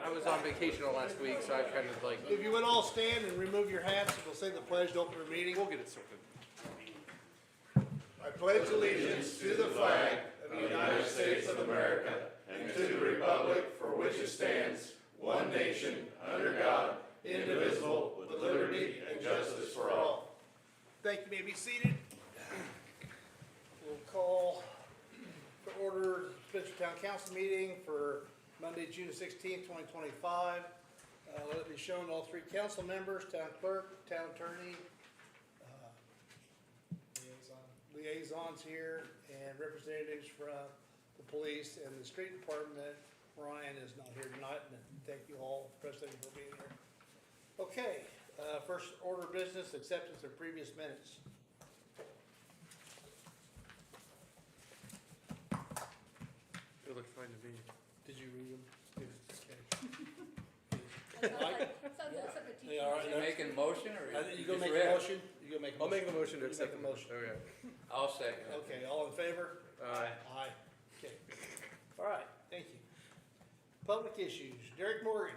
I was on vacation all last week, so I kind of like, If you would all stand and remove your hats, we'll say the pledge to open the meeting. we'll get it sorted. I pledge allegiance to the flag of the United States of America and to the republic for which it stands, one nation, under God, indivisible, with liberty and justice for all. Thank you. May be seated. We'll call to order the Spencer Town Council meeting for Monday, June 16th, 2025. Let it be shown all three council members, town clerk, town attorney, liaisons here, and representatives from the police and the street department. Ryan is not here tonight, and thank you all, President, for being here. Okay, first order of business, acceptance of previous minutes. It looked fine to me. Did you read them? Sounds like something the Yeah, all right. teacher. You making a motion or? You gonna just make a read? motion? You gonna make a I'll motion? make the motion to You accept make the a motion. motion. Okay. I'll second it. Okay, all in favor? Aye. Aye. Okay. All right, thank you. Public issues, Derek Morgan.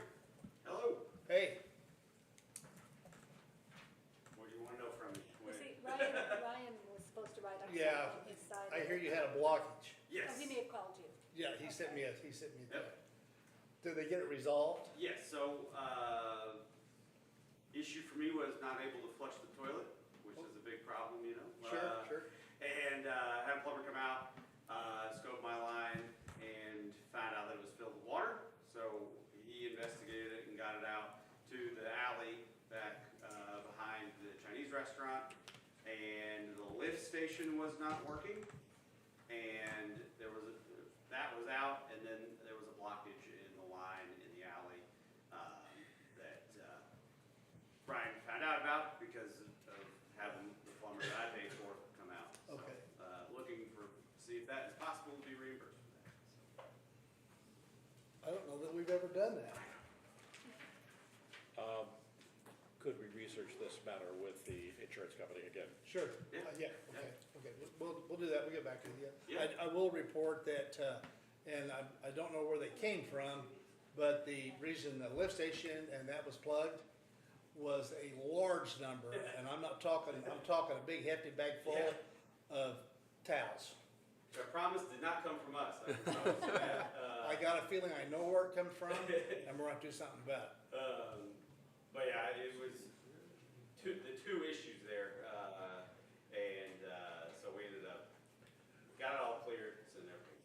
Hello. Hey, What do you want to know from me? See, Ryan was supposed to write up Yeah, something on his side. I hear you had a blockage. Yes. Oh, he may have called you. Yeah, he sent me a Yep. Did they get it resolved? Yes, so, issue for me was not able to flush the toilet, which is a big problem, you know. Sure. And, had a plumber come out, scoped my line and found out that it was filled with water. So he investigated it and got it out to the alley back, behind the Chinese restaurant. And the lift station was not working. And that was out, and then there was a blockage in the line in the alley, that, Brian found out about because of having the plumber that I paid for come out. So, Okay. Looking see if that is possible to be reimbursed for that. So, I don't know that we've ever done that. Could we research this matter with the insurance company again? Sure. Yeah. Okay, we'll do that, we'll get back to you. Yeah. I will report that, and I don't know where they came from, but the reason the lift station and that was plugged was a large number, and I'm talking a big hefty bag full of towels. which I promise did not come from us. I can promise you that. I got a feeling I know where it comes from, and we're gonna have to do something about it. But yeah, it was the two issues there, and so we ended up got it all cleared, it's in everything.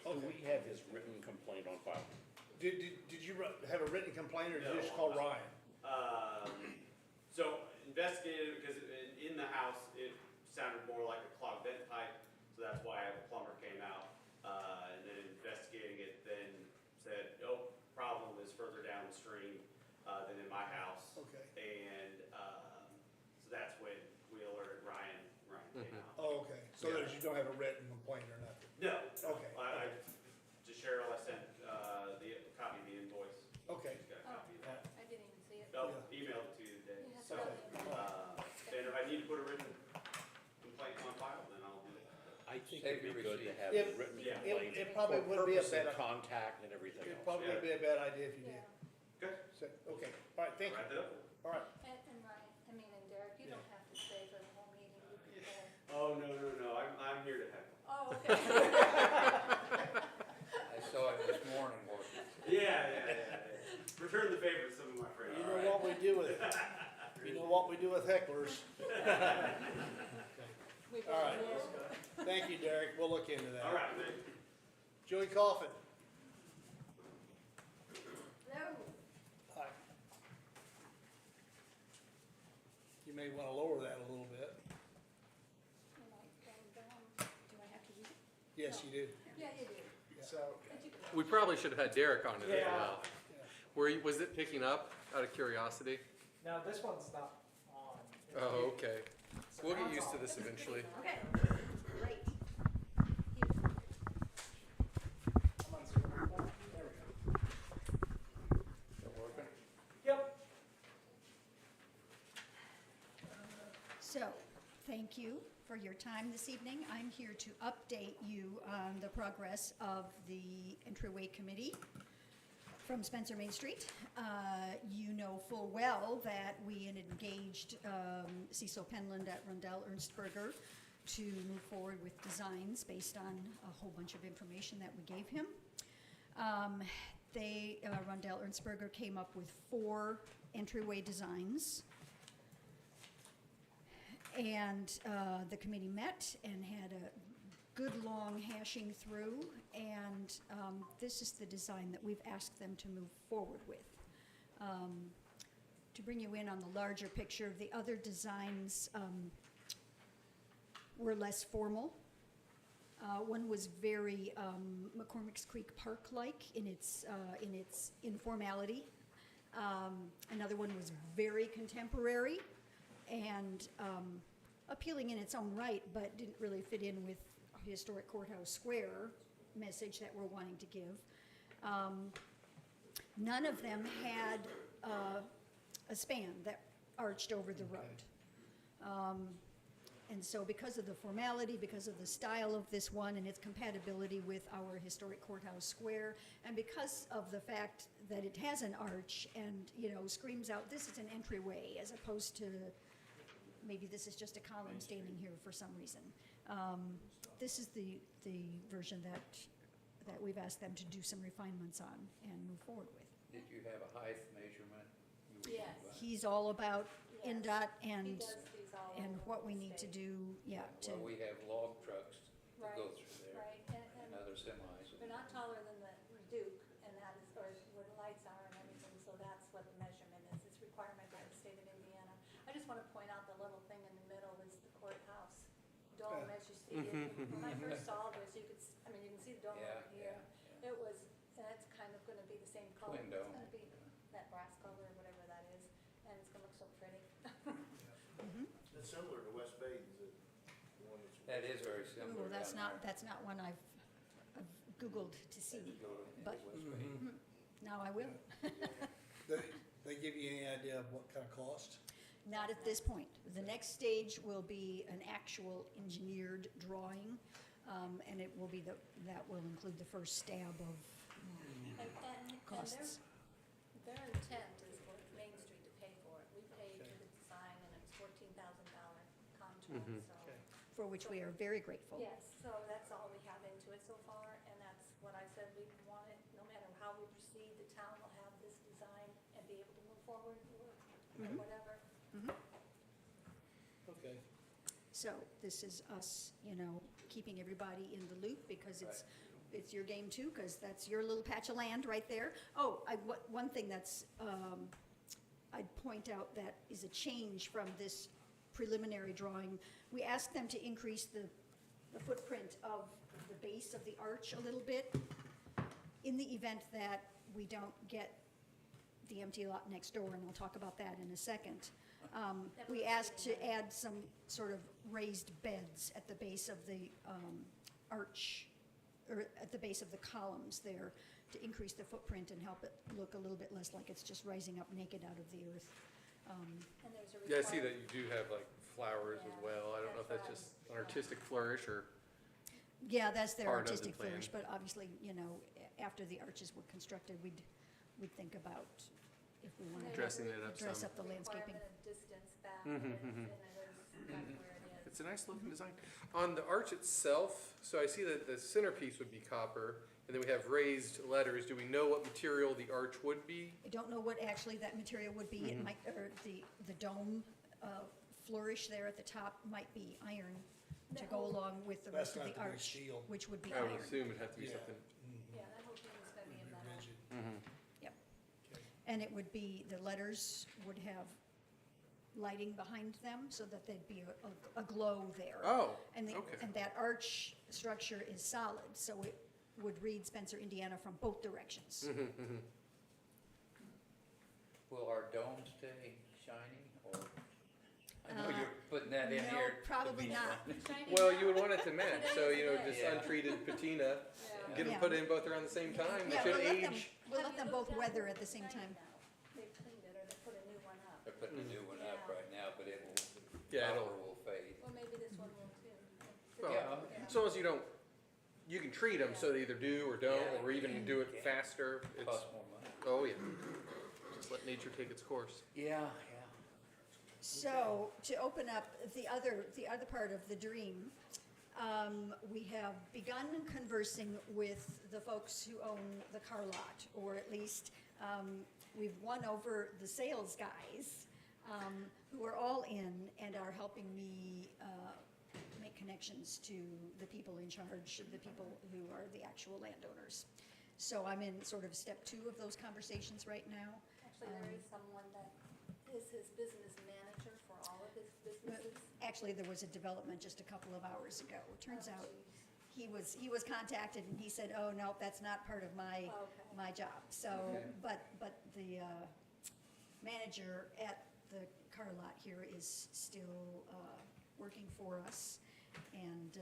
Do we have his written complaint on file? Did you have a written complaint, or did you just call Ryan? So investigated, because in the house, it sounded more like a clogged vent pipe, so that's why a plumber came out. And then investigating it, then said, oh, problem is further downstream, than in my house. Okay. And, so that's when we alerted Ryan came out. Oh, okay, so that you don't have a written complaint or nothing? No. Okay. To Cheryl, I sent, the copy of the invoice. Okay. She's got a copy of that. I didn't even see it. Oh, emailed it to you today. Yeah, So, and if I need to put a written complaint on file, then I'll do it. I think Save it'd be your good to receipt. have If- a written Yeah. complaint. It probably for would be a purpose of better, contact and everything it else. probably would be a bad idea if you did. Yeah, Good. So, okay, all right, thank you. Wrap it up. All right, and Ryan, and Derek, you don't have to stay for the whole meeting, you can go. Oh, no, I'm here to heckle. Oh, okay. I saw it this morning working. Yeah. Return the favor to some of my friends. you know what we do with hecklers. We All right. will. Thank you, Derek, we'll look into that. All right, thank you. Joey Coffin. Hello. Hi. You may want to lower that a little bit. You might go down. Do I have to use it? Yes, you do. Yeah, you do. So, But you can. We probably should have had Derek on it as Yeah. well. Was it picking up out of curiosity? No, this one's not on. It's Oh, muted. okay. So We'll now get it's used to on. this eventually. Okay, great. I'm on Zoom. There we go. Still working? Yep. So, thank you for your time this evening. I'm here to update you on the progress of the entryway committee. from Spencer Main Street. You know full well that we had engaged Cecil Penland at Rundell Ernstberger to move forward with designs based on a whole bunch of information that we gave him. Rundell Ernstberger came up with 4 entryway designs. And the committee met and had a good long hashing through, and this is the design that we've asked them to move forward with. To bring you in on the larger picture, the other designs were less formal. One was very McCormick's Creek Park-like in its informality. Another one was very contemporary and appealing in its own right, but didn't really fit in with historic Courthouse Square message that we're wanting to give. None of them had a span that arched over the road. And so because of the formality, because of the style of this one and its compatibility with our historic Courthouse Square, and because of the fact that it has an arch and, screams out, this is an entryway, as opposed to maybe this is just a column standing here for some reason. This is the version that we've asked them to do some refinements on and move forward with. Did you have a height measurement? Yes. He's all about Yes. NDOT He and does these all and over what we the need to state. do, to, Well, we have log trucks that go Right, through there Right, and other semis. they're not taller than the Duke, and that is, or where the lights are and everything, so that's what the measurement is. It's requirement by the state of Indiana. I just want to point out the little thing in the middle is the courthouse dome, as you see it. When I first saw this, you can see the dome Yeah, over here. yeah. It was, and it's kind of gonna be the same color. Twin dome. It's gonna be that brass color, or whatever that is, and it's gonna look so pretty. It's similar to West Bay, is it? The one that's. That is very similar ooh, that's down not, there. that's not one I've Googled to As see, you go into but- West Bay. now I will. They give you any idea of what kind of cost? Not at this point. The next stage will be an actual engineered drawing, and it will be that will include the first stab of And costs. their intent is for Main Street to pay for it. We paid for the design, and it's $14,000 contract, so. Okay. For which we are very grateful. Yes, so that's all we have into it so far, and that's what I said, we want it, no matter how we proceed, the town will have this design and be able to move forward or whatever. Okay. So this is us, keeping everybody in the loop because it's your game too, because that's your little patch of land right there. Oh, one thing that's, I'd point out that is a change from this preliminary drawing. We asked them to increase the footprint of the base of the arch a little bit in the event that we don't get the empty lot next door, and I'll talk about that in a second. We asked to add some sort of raised beds at the base of the arch, or at the base of the columns there, to increase the footprint and help it look a little bit less like it's just rising up naked out of the earth. And there's a Yeah, I see that requirement. you do have like flowers as Yeah, well. I don't know if that's that's just right. an artistic flourish or, Yeah, that's their Part of the artistic plan. flourish, but obviously, after the arches were constructed, we'd think about if we wanted to Dressing it up dress some. up the landscaping. Requirement of distance back, and it is kind of where it is. it's a nice looking design. On the arch itself, so I see that the centerpiece would be copper, and then we have raised letters. Do we know what material the arch would be? I don't know what actually that material would be. It might, or the dome flourish there at the top might be iron to go along with the That's rest of not the to be arch, steel. which would be I would iron. assume it'd have to be Yeah. something. Yeah, that whole thing is gonna be in metal. Rigid. Yep. Okay. And it would be, the letters would have lighting behind them so that there'd be a glow there. Oh, And okay. and that arch structure is solid, so it would read Spencer, Indiana from both directions. Will our dome stay shiny, or, I know you're putting that in no, here. to probably be not. shiny. Shiny Well, now. you would want it to match, so, just Yeah. untreated patina, Yeah. get them Yeah. put in both around the same time. They Yeah, should we'll let them, age. we'll Have let you them looked both at weather it? at the same Shiny time. now. They've cleaned it, or they put a new one up. They're putting a new one up Yeah. right now, but it will, Yeah, copper it'll- will fade. Well, maybe this one will too. Well, Yeah. as long as you can treat them so they either do or don't, Yeah. or even do it Yeah. faster. It's, Costs more money. Oh, yeah. Just let nature take its course. Yeah, yeah. So, to open up the other part of the dream, we have begun conversing with the folks who own the car lot, or at least, we've won over the sales guys, who are all in and are helping me, make connections to the people in charge, the people who are the actual landowners. So I'm in sort of step 2 of those conversations right now. Actually, there is someone that is his business manager for all of his businesses. Actually, there was a development just a couple of hours ago. It turns out he was contacted and he said, oh, no, that's not part of my, Okay. my job. So, Okay. but the manager at the car lot here is still working for us and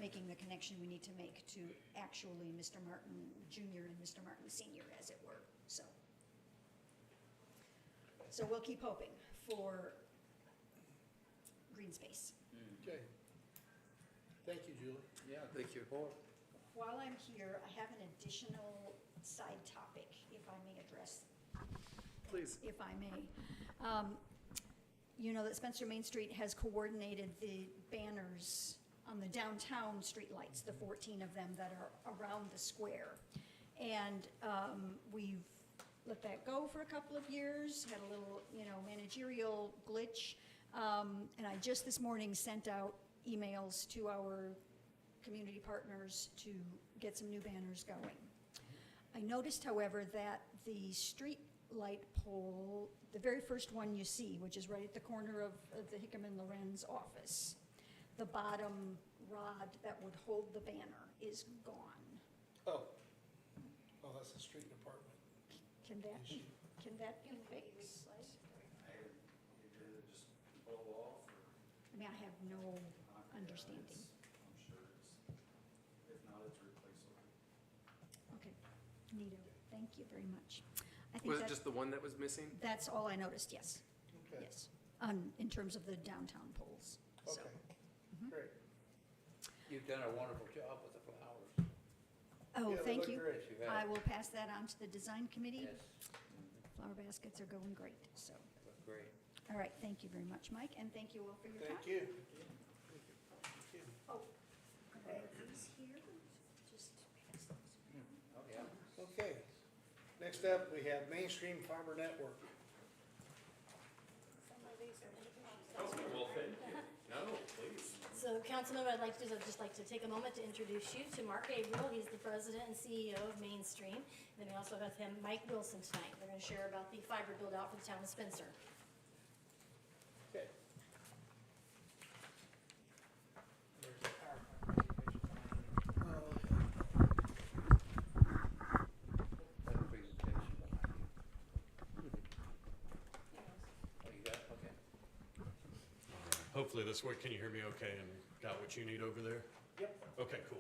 making the connection we need to make to actually Mr. Martin Jr. and Mr. Martin Sr., as it were, so. So we'll keep hoping for green space. Okay. Thank you, Julie. Yeah. Thank you. While I'm here, I have an additional side topic, if I may address, Please. if I may. You know that Spencer Main Street has coordinated the banners on the downtown streetlights, the 14 of them that are around the square. And we've let that go for a couple of years, had a little, managerial glitch. And I just this morning sent out emails to our community partners to get some new banners going. I noticed, however, that the street light pole, the very first one you see, which is right at the corner of the Hickam and Lorenz office, the bottom rod that would hold the banner is gone. Oh, that's the street department. Can that be Can we fixed? replace? Just blow off, or I mean, I have no understanding. I'm sure if not, it's replaceable. Okay, neato, thank you very much. I think Was it just the one that was missing? that's all I noticed, yes, Okay, yes, in terms of the downtown poles, so. okay, great. You've done a wonderful job with the flowers. Oh, Yeah, they thank look you. great. Yes, you I have. will pass that on to the design committee. Yes. Flower baskets are going great, so. Look great. All right, thank you very much, Mike, and thank you all for your time. Thank you. Oh, are these here? Just pass those around. Oh, yeah. Okay, next up, we have Mainstream Fiber Network. Some of these are. Well, thank you. No, please. So, Councilmember, I'd just like to take a moment to introduce you to Mark Gabriel. He's the president and CEO of Mainstream. And then we also have him, Mike Wilson, tonight. They're going to share about the fiber build-out for the town of Spencer. Okay. There's a PowerPoint presentation behind you. That presentation behind you. Oh, you got it? Okay. Hopefully this works. Can you hear me okay and got what you need over there? Yep. Okay, cool.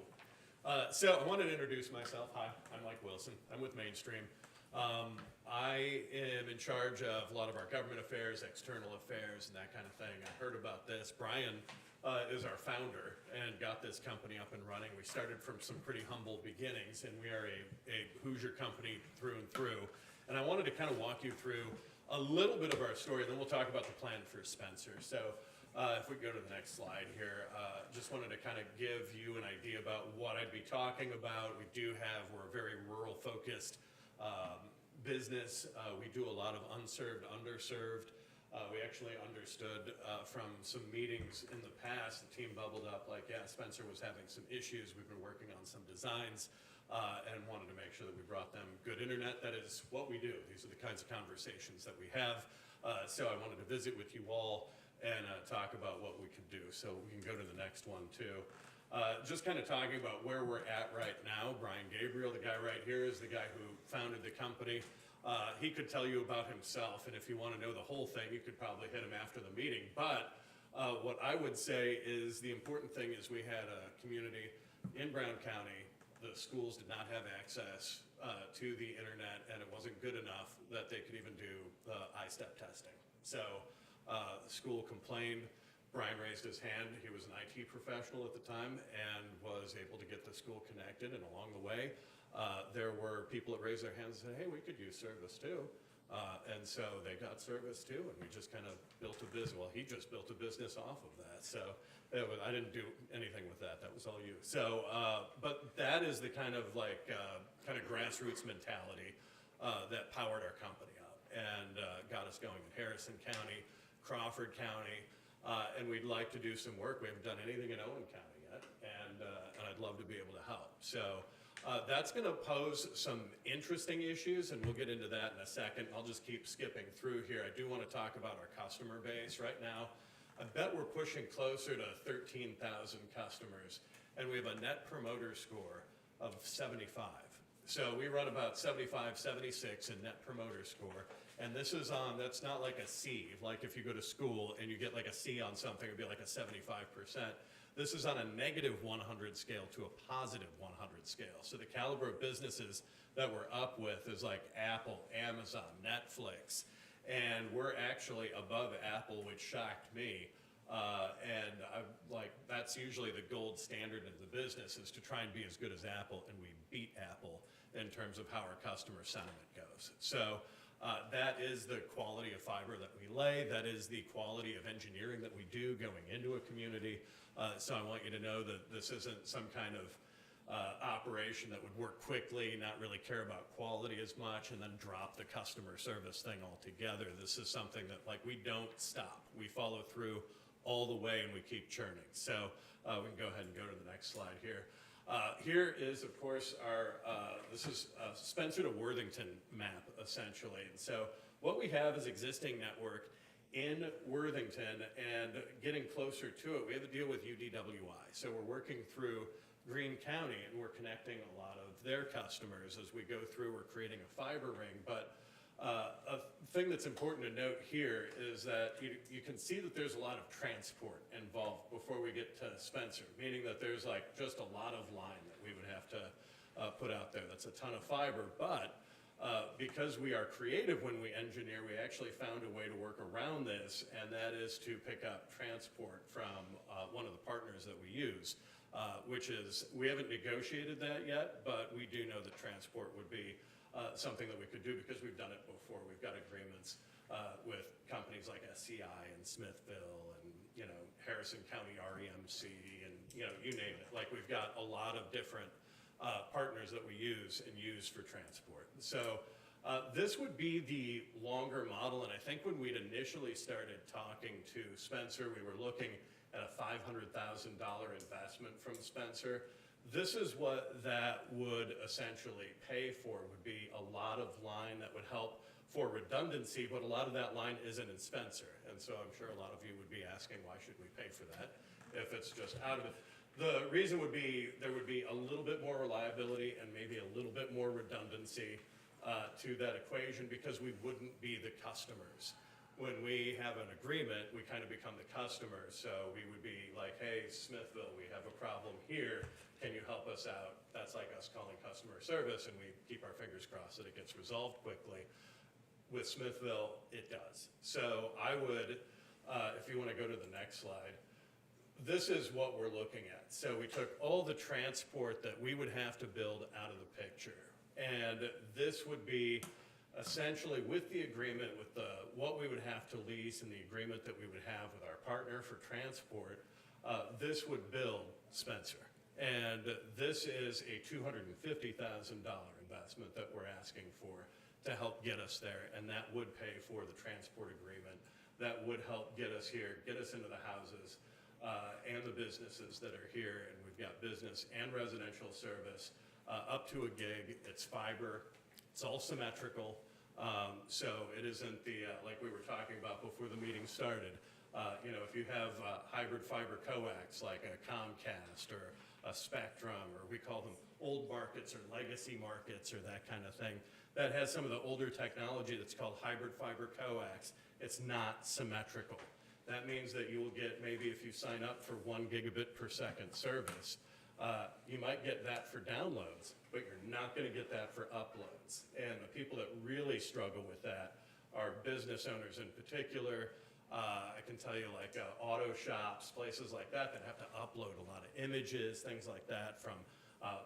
So I wanted to introduce myself. Hi, I'm Mike Wilson. I'm with Mainstream. I am in charge of a lot of our government affairs, external affairs, and that kind of thing. I heard about this. Brian is our founder and got this company up and running. We started from some pretty humble beginnings, and we are a Hoosier company through and through. And I wanted to kind of walk you through a little bit of our story, then we'll talk about the plan for Spencer. So if we go to the next slide here, just wanted to kind of give you an idea about what I'd be talking about. We're a very rural focused business. We do a lot of unserved, underserved. We actually understood from some meetings in the past, the team bubbled up like, yeah, Spencer was having some issues. We've been working on some designs and wanted to make sure that we brought them good internet. That is what we do. These are the kinds of conversations that we have. So I wanted to visit with you all and talk about what we could do. So we can go to the next one too. Just kind of talking about where we're at right now. Brian Gabriel, the guy right here, is the guy who founded the company. He could tell you about himself, and if you want to know the whole thing, you could probably hit him after the meeting. But what I would say is the important thing is we had a community in Brown County. The schools did not have access to the internet, and it wasn't good enough that they could even do the I-STEP testing. So the school complained. Brian raised his hand. He was an IT professional at the time and was able to get the school connected. And along the way, there were people that raised their hands and said, hey, we could use service too. And so they got service too, and we just kind of built a business. Well, he just built a business off of that. So I didn't do anything with that. That was all you. So, but that is the kind of kind of grassroots mentality that powered our company up and got us going in Harrison County, Crawford County, and we'd like to do some work. We haven't done anything in Owen County yet, and I'd love to be able to help. So that's going to pose some interesting issues, and we'll get into that in a second. I'll just keep skipping through here. I do want to talk about our customer base right now. I bet we're pushing closer to 13,000 customers, and we have a net promoter score of 75. So we run about 75, 76 in net promoter score. And this is on, that's not like a C, like if you go to school and you get like a C on something, it'd be like a 75%. This is on a negative 100 scale to a positive 100 scale. So the caliber of businesses that we're up with is like Apple, Amazon, Netflix, and we're actually above Apple, which shocked me. And that's usually the gold standard in the business, is to try and be as good as Apple, and we beat Apple in terms of how our customer sentiment goes. So that is the quality of fiber that we lay. That is the quality of engineering that we do going into a community. So I want you to know that this isn't some kind of operation that would work quickly, not really care about quality as much, and then drop the customer service thing altogether. This is something that we don't stop. We follow through all the way, and we keep churning. So we can go ahead and go to the next slide here. Here is, of course, this is a Spencer to Worthington map, essentially. And so what we have is existing network in Worthington, and getting closer to it, we have to deal with UDWI. So we're working through Greene County, and we're connecting a lot of their customers as we go through. We're creating a fiber ring. But a thing that's important to note here is that you can see that there's a lot of transport involved before we get to Spencer, meaning that there's just a lot of line that we would have to put out there. That's a ton of fiber, but because we are creative when we engineer, we actually found a way to work around this, and that is to pick up transport from one of the partners that we use, which is, we haven't negotiated that yet, but we do know that transport would be something that we could do because we've done it before. We've got agreements with companies like SCI and Smithville and, Harrison County REMC and, you name it. We've got a lot of different partners that we use for transport. So this would be the longer model, and I think when we'd initially started talking to Spencer, we were looking at a $500,000 investment from Spencer. This is what that would essentially pay for, would be a lot of line that would help for redundancy, but a lot of that line isn't in Spencer. And so I'm sure a lot of you would be asking, why should we pay for that if it's just out of it? The reason would be there would be a little bit more reliability and maybe a little bit more redundancy to that equation, because we wouldn't be the customers. When we have an agreement, we kind of become the customer. So we would be like, hey, Smithville, we have a problem here. Can you help us out? That's like us calling customer service, and we keep our fingers crossed that it gets resolved quickly. With Smithville, it does. So I would, if you want to go to the next slide, this is what we're looking at. So we took all the transport that we would have to build out of the picture. And this would be essentially with the agreement, with what we would have to lease and the agreement that we would have with our partner for transport, this would build Spencer. And this is a $250,000 investment that we're asking for to help get us there, and that would pay for the transport agreement. That would help get us here, get us into the houses and the businesses that are here, and we've got business and residential service up to a gig. It's fiber, it's all symmetrical, so it isn't the, like we were talking about before the meeting started, if you have hybrid fiber coax like a Comcast or a Spectrum, or we call them old markets or legacy markets or that kind of thing, that has some of the older technology that's called hybrid fiber coax. It's not symmetrical. That means that you will get, maybe if you sign up for 1 gigabit per second service, you might get that for downloads, but you're not going to get that for uploads. And the people that really struggle with that are business owners in particular. I can tell you, auto shops, places like that have to upload a lot of images, things like that, from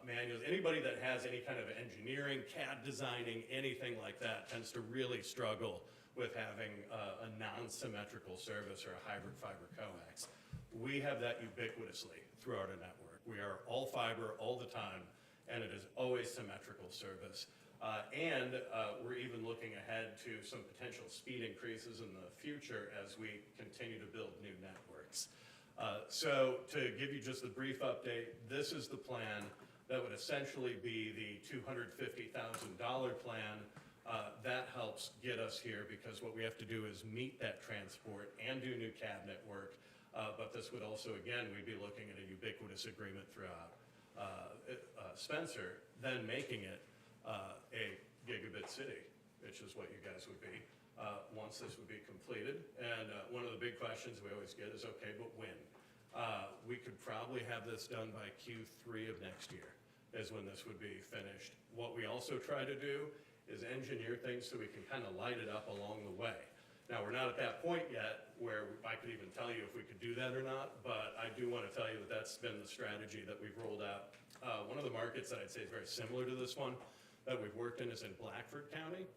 manuals. Anybody that has any kind of engineering, CAD designing, anything like that tends to really struggle with having a non-symmetrical service or a hybrid fiber coax. We have that ubiquitously throughout our network. We are all fiber all the time, and it is always symmetrical service. We're even looking ahead to some potential speed increases in the future as we continue to build new networks. So to give you just a brief update, this is the plan that would essentially be the $250,000 plan. That helps get us here because what we have to do is meet that transport and do new cabinet work. But this would also, again, we'd be looking at a ubiquitous agreement throughout Spencer, then making it a gigabit city, which is what you guys would be once this would be completed. And one of the big questions we always get is, okay, but when? We could probably have this done by Q3 of next year is when this would be finished. What we also try to do is engineer things so we can kind of light it up along the way. Now, we're not at that point yet where I could even tell you if we could do that or not, but I do want to tell you that that's been the strategy that we've rolled out. One of the markets that I'd say is very similar to this one that we've worked in is in Blackford County,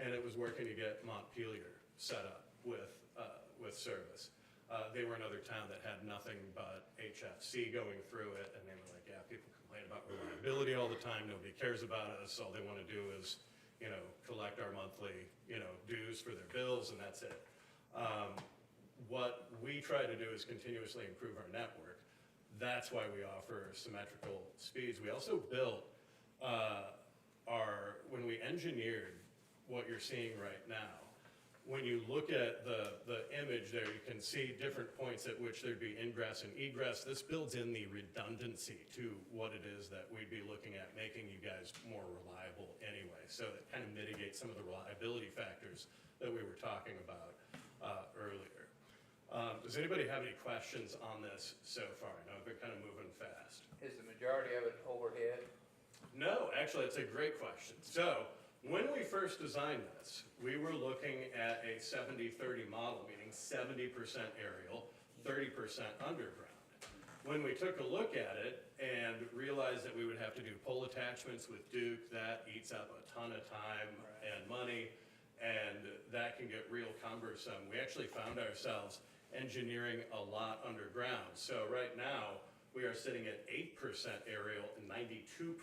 and it was working to get Montpelier set up with service. They were another town that had nothing but HFC going through it, and they were like, yeah, people complain about reliability all the time, nobody cares about us, all they want to do is, collect our monthly, dues for their bills, and that's it. What we try to do is continuously improve our network. That's why we offer symmetrical speeds. We also built when we engineered what you're seeing right now, when you look at the image there, you can see different points at which there'd be ingress and egress. This builds in the redundancy to what it is that we'd be looking at, making you guys more reliable anyway. So it kind of mitigates some of the reliability factors that we were talking about earlier. Does anybody have any questions on this so far? I know I've been kind of moving fast. Is the majority of it overhead? No, actually, it's a great question. So when we first designed this, we were looking at a 70-30 model, meaning 70% aerial, 30% underground. When we took a look at it and realized that we would have to do pole attachments with Duke, that eats up a ton of time and money, and that can get real cumbersome. We actually found ourselves engineering a lot underground. So right now, we are sitting at 8% aerial and 92%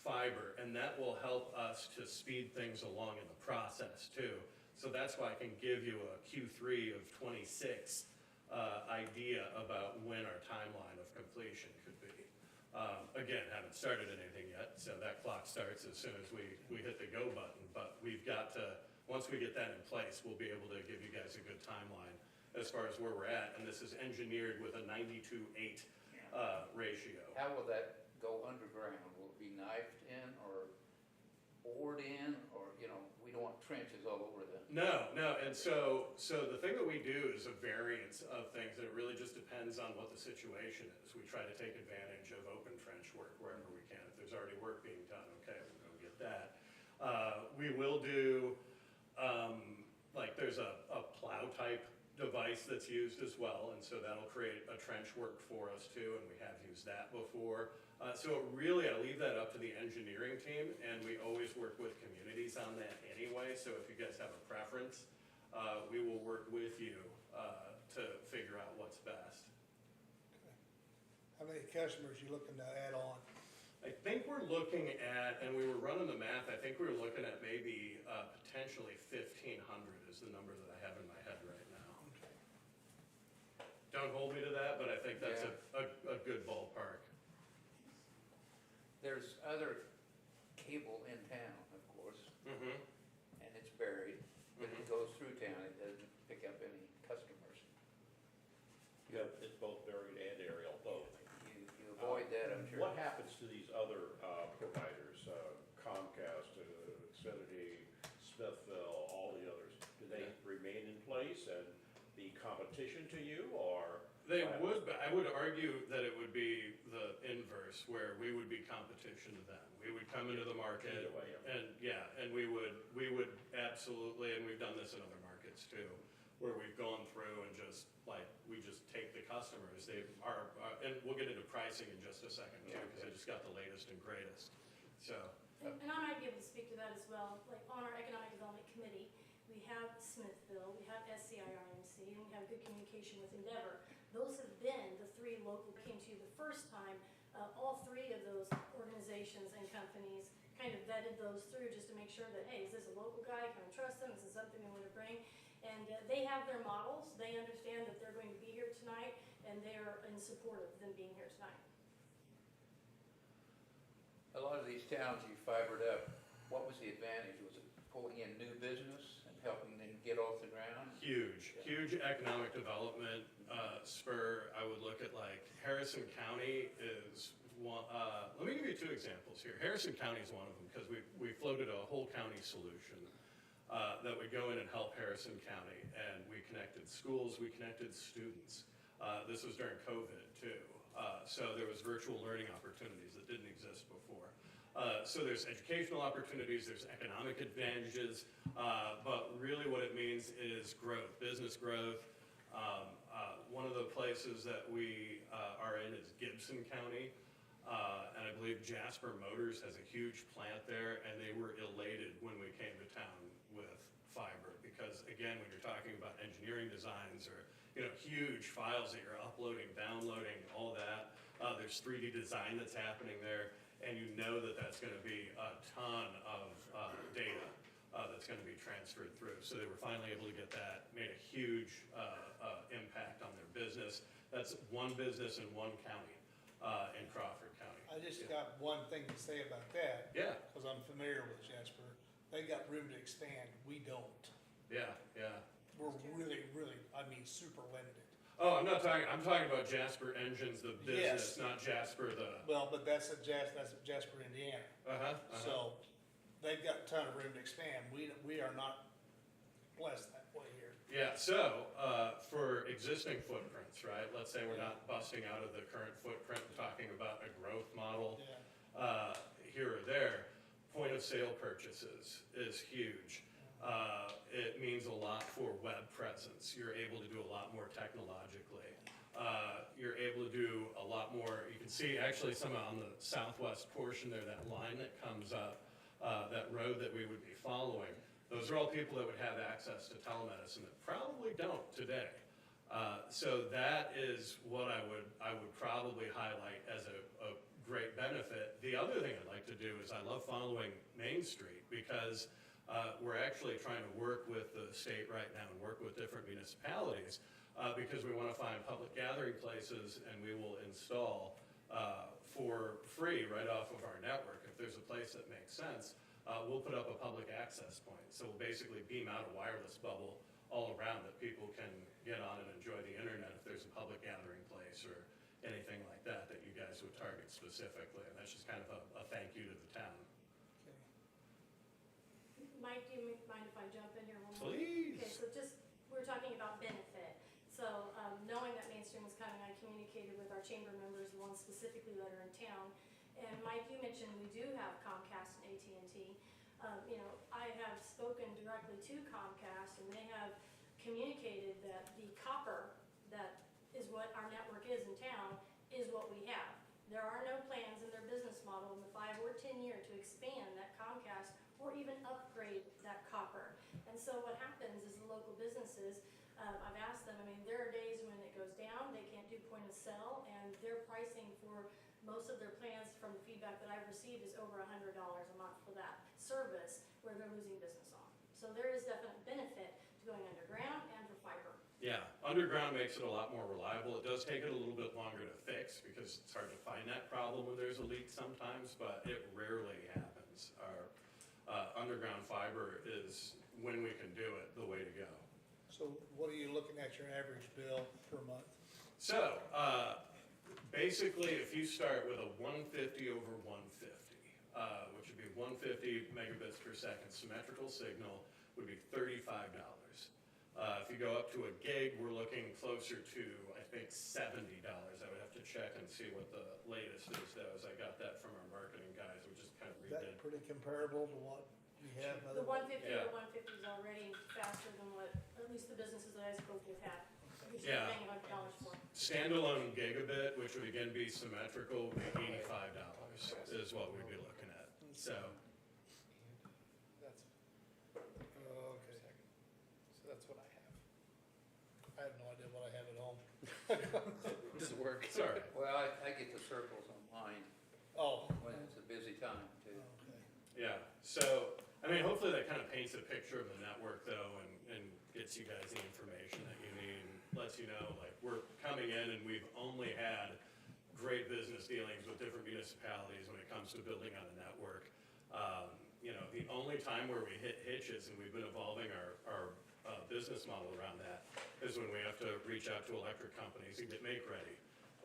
fiber, and that will help us to speed things along in the process too. So that's why I can give you a Q3 of 26 idea about when our timeline of completion could be. Again, haven't started anything yet, so that clock starts as soon as we hit the go button, but we've got to, once we get that in place, we'll be able to give you guys a good timeline as far as where we're at, and this is engineered with a 92:8 ratio. How will that go underground? Will it be knifed in or bored in, or, we don't want trenches all over the... No, and so the thing that we do is a variance of things, and it really just depends on what the situation is. We try to take advantage of open trench work wherever we can. If there's already work being done, okay, we'll go get that. We will do, there's a plow type device that's used as well, and so that'll create a trench work for us too, and we have used that before. So really, I leave that up to the engineering team, and we always work with communities on that anyway, so if you guys have a preference, we will work with you to figure out what's best. How many customers you looking to add on? I think we're looking at, and we were running the math, I think we were looking at maybe potentially 1,500 is the number that I have in my head right now. Don't hold me to that, but I think that's a good ballpark. There's other cable in town, of course, and it's buried, but it goes through town, it doesn't pick up any customers. Yeah, it's both buried and aerial, both. You avoid that, I'm sure. What happens to these other providers, Comcast, Xfinity, Smithville, all the others? Do they remain in place and be competition to you, or? They would, but I would argue that it would be the inverse, where we would be competition to them. We would come into the market, Either way, and we would absolutely, and we've done this in other markets too, where we've gone through and we just take the customers. They are, and we'll get into pricing in just a second too, because I just it's got the latest and greatest. So, And I might be able to speak to that as well, like on our Economic Development Committee, we have Smithville, we have SCIRMC, and we have good communication with Endeavor. Those have been the three local came to you the first time. All three of those organizations and companies kind of vetted those through just to make sure that, hey, is this a local guy? Can I trust them? Is this something they want to bring? And they have their models. They understand that they're going to be here tonight, and they are in support of them being here tonight. A lot of these towns you fibered up, what was the advantage? Was it pulling in new business and helping them get off the ground? huge economic development spur. I would look at like Harrison County is one, let me give you two examples here. Harrison County is one of them because we floated a whole county solution that would go in and help Harrison County, and we connected schools, we connected students. This was during COVID too. So there was virtual learning opportunities that didn't exist before. So there's educational opportunities, there's economic advantages, but really what it means is growth, business growth. One of the places that we are in is Gibson County, and I believe Jasper Motors has a huge plant there, and they were elated when we came to town with fiber, because again, when you're talking about engineering designs or huge files that you're uploading, downloading, all that, there's 3D design that's happening there, and you know that that's going to be a ton of data that's going to be transferred through. So they were finally able to get that, made a huge impact on their business. That's one business in one county, in Crawford County. I just got one thing to say about that. Yeah. Because I'm familiar with Jasper. They got room to expand. We don't. Yeah. We're really, super limited. Oh, I'm talking about Jasper Engines, the business, Yes. not Jasper the. Well, but that's at Jasper, Indiana. So they've got a ton of room to expand. We are not blessed that way here. Yeah, so, for existing footprints, right, let's say we're not busting out of the current footprint and talking about a growth model, here or there, point of sale purchases is huge. It means a lot for web presence. You're able to do a lot more technologically. You're able to do a lot more, you can see actually some on the southwest portion there, that line that comes up, that road that we would be following. Those are all people that would have access to telemedicine that probably don't today. So that is what I would probably highlight as a great benefit. The other thing I'd like to do is I love following Main Street because we're actually trying to work with the state right now and work with different municipalities because we want to find public gathering places, and we will install for free right off of our network. If there's a place that makes sense, we'll put up a public access point. So we'll basically beam out a wireless bubble all around that people can get on and enjoy the internet if there's a public gathering place or anything like that that you guys would target specifically. And that's just kind of a thank you to the town. Mike, do you mind if I jump in here one more? Please. Okay, so just, we're talking about benefit. So knowing that Mainstream was coming, I communicated with our chamber members, the ones specifically that are in town. And Mike, you mentioned we do have Comcast and AT&T. I have spoken directly to Comcast, and they have communicated that the copper that is what our network is in town is what we have. There are no plans in their business model in the 5 or 10 year to expand that Comcast or even upgrade that copper. And so what happens is the local businesses, I've asked them, there are days when it goes down, they can't do point of sale, and their pricing for most of their plans from the feedback that I've received is over $100 a month for that service where they're losing business on. So there is definite benefit to going underground and for fiber. Yeah, underground makes it a lot more reliable. It does take it a little bit longer to fix because it's hard to find that problem when there's a leak sometimes, but it rarely happens. Our underground fiber is, when we can do it, the way to go. So what are you looking at your average bill per month? So, basically, if you start with a 150 over 150, which would be 150 megabits per second symmetrical signal, would be $35. If you go up to a gig, we're looking closer to, I think, $70. I would have to check and see what the latest is, though, as I got that from our marketing guys, we just kind of Is that redid. pretty comparable to what we have? The 150 Yeah. to 150 is already faster than what, at least the businesses that I spoke with had. Which is Yeah. paying $100 for. Standalone gigabit, which would again be symmetrical, would be $85 is what we'd be looking at. So, That's, okay. So that's what I have. I have no idea what I have at home. Does it work? it's all right. Well, I get the circles on mine Oh. when it's a busy time too. Okay. Yeah, so, I mean, hopefully that kind of paints a picture of the network though, and gets you guys the information that you need, and lets you know, like, we're coming in and we've only had great business dealings with different municipalities when it comes to building on a network. You know, the only time where we hit hitches, and we've been evolving our business model around that, is when we have to reach out to electric companies and get make-ready.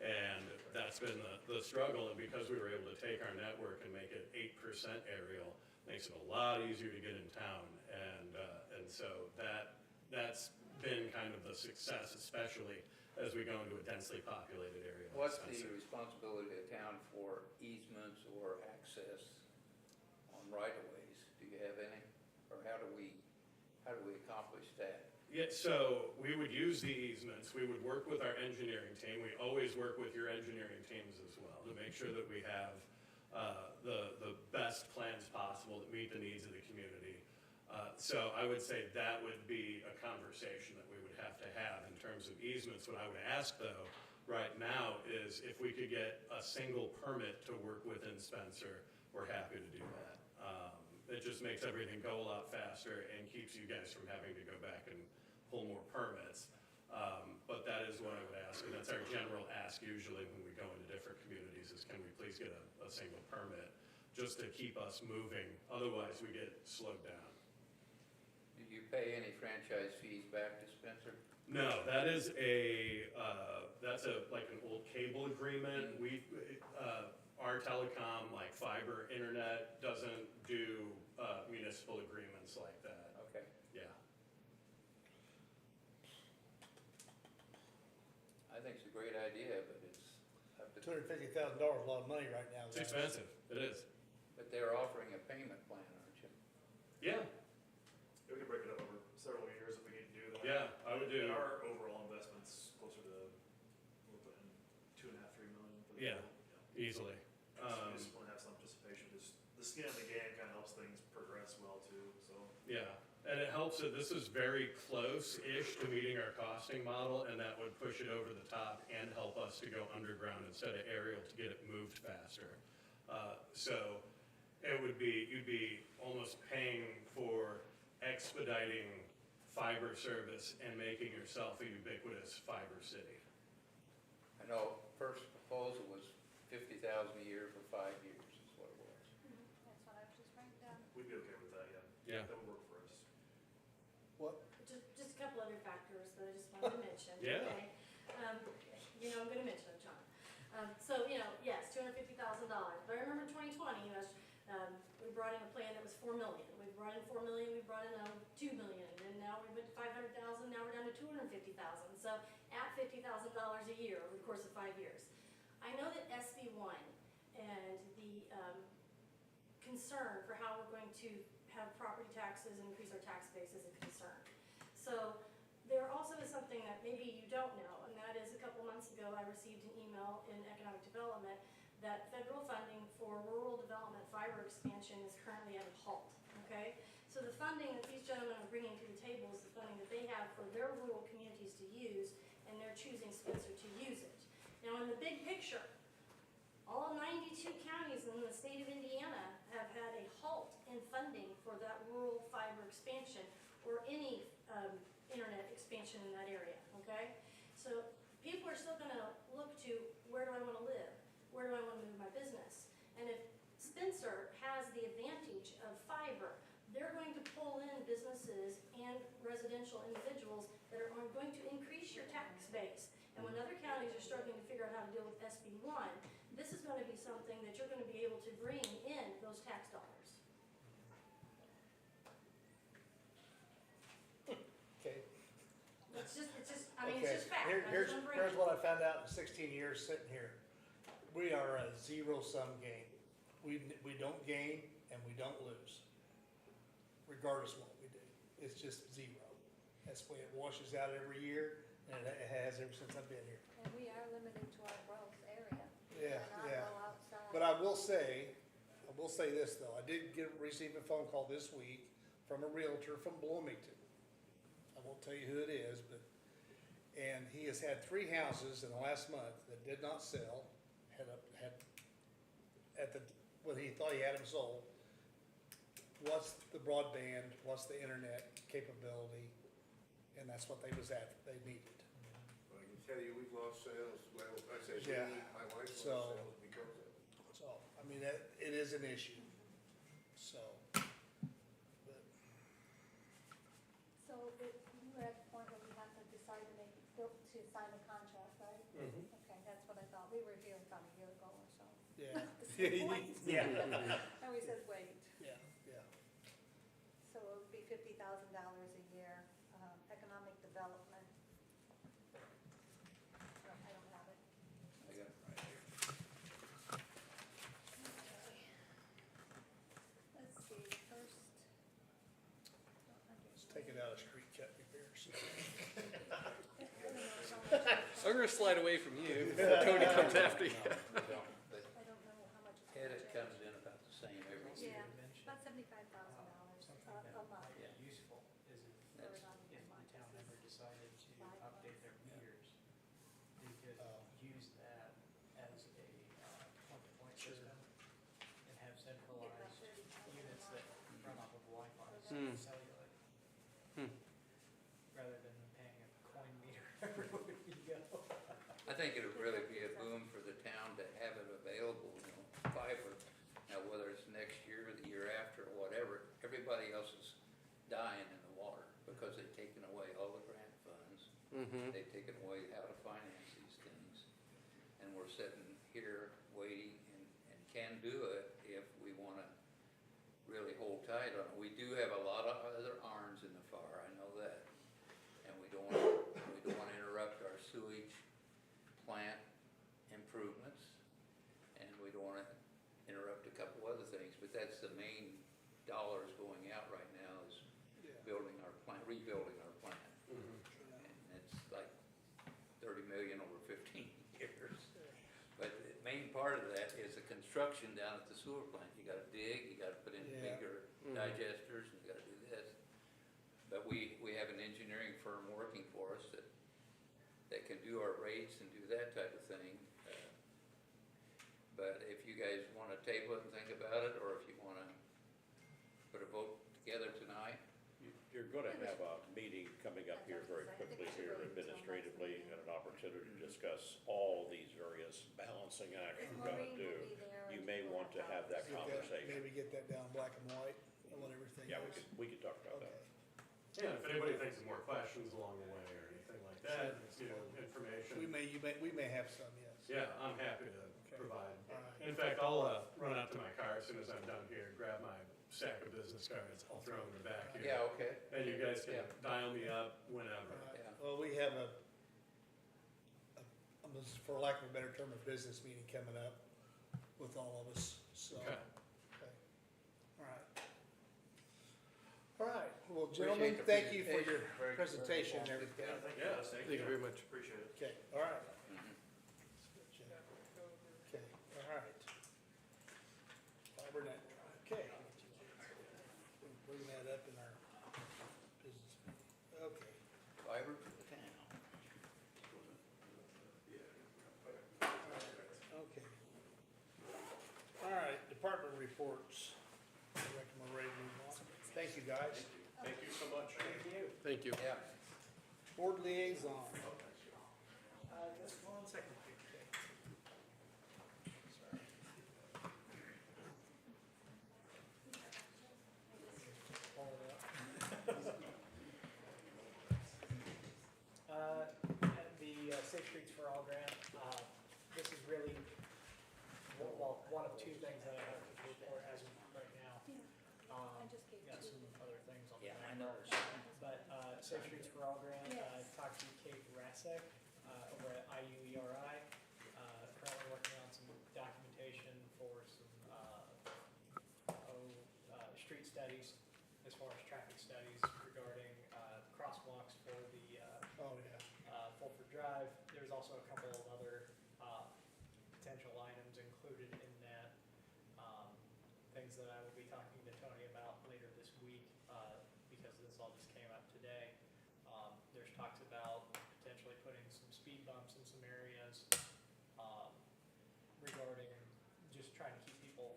And that's been the struggle, and because we were able to take our network and make it 8% aerial, makes it a lot easier to get in town. And so that's been kind of the success, especially as we go into a densely populated area. like What's the Spencer. responsibility of the town for easements or access on right-of-ways? Do you have any? Or how do we accomplish that? Yeah, so we would use the easements, we would work with our engineering team, we always work with your engineering teams as well, to make sure that we have the best plans possible that meet the needs of the community. So I would say that would be a conversation that we would have to have in terms of easements. What I would ask though, right now, is if we could get a single permit to work within Spencer, we're happy to do that. It just makes everything go a lot faster and keeps you guys from having to go back and pull more permits. But that is what I would ask, and that's our general ask usually when we go into different communities, is can we please get a single permit, just to keep us moving, otherwise we get slowed down. Do you pay any franchise fees back to Spencer? No, that is that's like an old cable agreement. Our telecom, like fiber internet, doesn't do municipal agreements like that. Okay. Yeah. I think it's a great idea, but it's up to, $250,000 is a lot of money right now. It's guys. expensive, it is. but they're offering a payment plan, aren't you? Yeah, We could break it up over several years if we need to do that. yeah, I would do. And our overall investment's closer to, we're putting 2.5, 3 million for the. Yeah. Easily. We just wanna have some participation, just the skin in the game kinda helps things progress well too, so. Yeah, and it helps that this is very close-ish to meeting our costing model, and that would push it over the top and help us to go underground instead of aerial to get it moved faster. So it would be, you'd be almost paying for expediting fiber service and making yourself a ubiquitous fiber city. I know first proposal was 50,000 a year for 5 years is what it was. That's what I was just writing down. We'd be okay with that, yeah. Yeah. That would work for us. What? Just a couple other factors that I just wanted to mention. Yeah. Okay? You know, I'm gonna mention them, John. So, you know, yes, $250,000, but I remember in 2020, you know, we brought in a plan that was $4 million. We brought in $4 million, we brought in $2 million, and now we went to $500,000, now we're down to $250,000. So at $50,000 a year over the course of 5 years. I know that SB 1 and the concern for how we're going to have property taxes and increase our tax base is a concern. So there also is something that maybe you don't know, and that is a couple months ago I received an email in economic development that federal funding for rural development fiber expansion is currently at a halt, okay? So the funding that these gentlemen are bringing to the table is the funding that they have for their rural communities to use, and they're choosing Spencer to use it. Now in the big picture, all 92 counties in the state of Indiana have had a halt in funding for that rural fiber expansion or any internet expansion in that area, okay? So people are still gonna look to, where do I wanna live? Where do I wanna move my business? And if Spencer has the advantage of fiber, they're going to pull in businesses and residential individuals that are going to increase your tax base. And when other counties are struggling to figure out how to deal with SB 1, this is gonna be something that you're gonna be able to bring in those tax dollars. Okay. It's just, I mean, it's just fact. I just Here's wanna bring here's it. what I found out in 16 years sitting here. We are a zero-sum game. We don't gain and we don't lose, regardless of what we do. It's just zero. That's the way it washes out every year. And it has ever since I've been here. And we are limited to our growth area. We Yeah, cannot yeah. go outside. But I will say this though, I did receive a phone call this week from a realtor from Bloomington. I won't tell you who it is, and he has had 3 houses in the last month that did not sell, when he thought he had them sold. What's the broadband, what's the internet capability, and that's what they needed. I can tell you, we've lost sales, well, I say, Yeah. my wife lost So- sales because of it. So, I mean, it is an issue, so. But So we're at the point where we have to decide to sign a contract, right? Mhm. Okay, that's what I thought. We were here about a year ago or so. Yeah. Yeah. And we said, wait. Yeah, yeah. So it would be $50,000 a year, economic development. No, I don't have it. I got it right here. Okay. Let's see, first. Let's take it out of street cut repairs. I'm gonna slide away from you before Tony comes after you. But I don't know how much it's. Edit gonna comes in about the same every year. Yeah, about $75,000 a month. Yeah. Useful is That's- if the town ever decided to update their meters, they could use that as a point-to-point system and have centralized units that run off of Wi-Fi, Hmm. cellular. Hmm. Rather than paying a coin meter everywhere you go. I think it would really be a boom for the town to have it available, fiber. Now, whether it's next year or the year after or whatever, everybody else is dying in the water because they've taken away all the grant funds. Mm-hmm. They've taken away how to finance these things. And we're sitting here waiting and can do it if we wanna really hold tight on it. We do have a lot of other irons in the fire, I know that. And we don't wanna interrupt our sewage plant improvements. And we don't wanna interrupt a couple other things, but that's the main dollars going out right now is Yeah. building our plant, rebuilding our plant. And it's like 30 million over 15 years. But the main part of that is the construction down at the sewer plant. You gotta dig, you gotta put in Yeah. bigger Mhm. digesters, and you gotta do this. But we have an engineering firm working for us that can do our rates and do that type of thing. But if you guys wanna table it and think about it, or if you wanna put a vote together tonight, You're gonna have a meeting coming up here very quickly here administratively, and an opportunity to discuss all these various balancing acts you're gonna Maureen will do. be there. You may want to have that Get that- conversation. Maybe get that down black and white, and what everything Yeah, is. we could talk about Okay. that. Yeah, if anybody thinks of more questions along the way or anything like that, information. We may have some, yes. Yeah, I'm happy to Okay. provide. All right. In fact, I'll run out to my car as soon as I'm done here, grab my stack of business cards, I'll throw them in the back here. yeah, okay. And you guys can Yeah. dial me up whenever. All right. Yeah. Well, we have for lack of a better term, a business meeting coming up with all of us, so. Okay. Okay. All right. All right, well, gentlemen, Appreciate the thank you for your presentation. Very- presentation and very everything. Yeah, thank you Yeah, guys. Thank you very much. Appreciate it. Okay, all right. Mhm. Okay, all right. Fiber net, okay. We'll bring that up in our business meeting, okay. Fiber for the town. Okay. All right, department reports. I reckon we're ready to move on. Thank you, guys. Thank you so much. Thank you. Thank you. Yeah. Board liaison. Just 1 second. Hold it up. At the Safe Streets for All grant, this is really, well, one of 2 things that I have to report as of right now. I just gave Got 2. some other things on the Yeah, I back know. burner. But Safe Streets for All grant, Yes. talked to Kate Rasek over at IUERI. Currently working on some documentation for some street studies, as far as traffic studies regarding crosswalks for the Oh, yeah. there's also a couple of other, potential items included in that, things that I will be talking to Tony about later this week, because this all just came up today. There's talks about potentially putting some speed bumps in some areas, regarding just trying to keep people,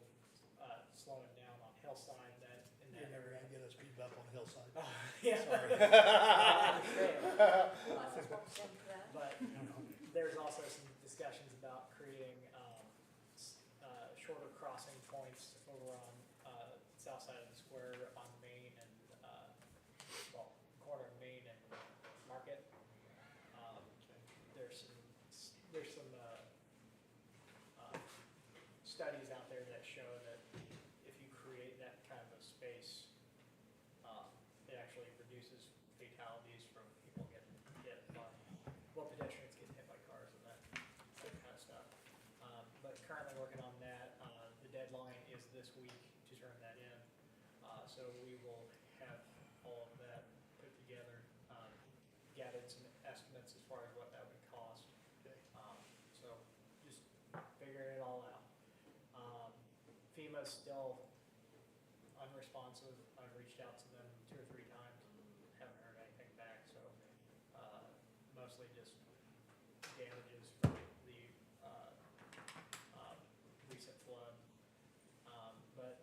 slowing down on Hillside, that, in You're that never area. gonna get a speed bump on Hillside. Yeah. Sorry. Lots of folks into that. But there's also some discussions about creating, shorter crossing points over on, south side of the square on Main and, well, corner of Main and Market. There's some, studies out there that show that if you create that kind of a space, it actually reduces fatalities from people getting hit by, well, pedestrians getting hit by cars and that kind of stuff. But currently working on that, the deadline is this week to turn that in. So we will have all of that put together, gathered some estimates as far as what that would cost. So just figuring it all out. FEMA's still unresponsive. I've reached out to them 2 or 3 times and haven't heard anything back, so, mostly just damages from the, recent flood. But,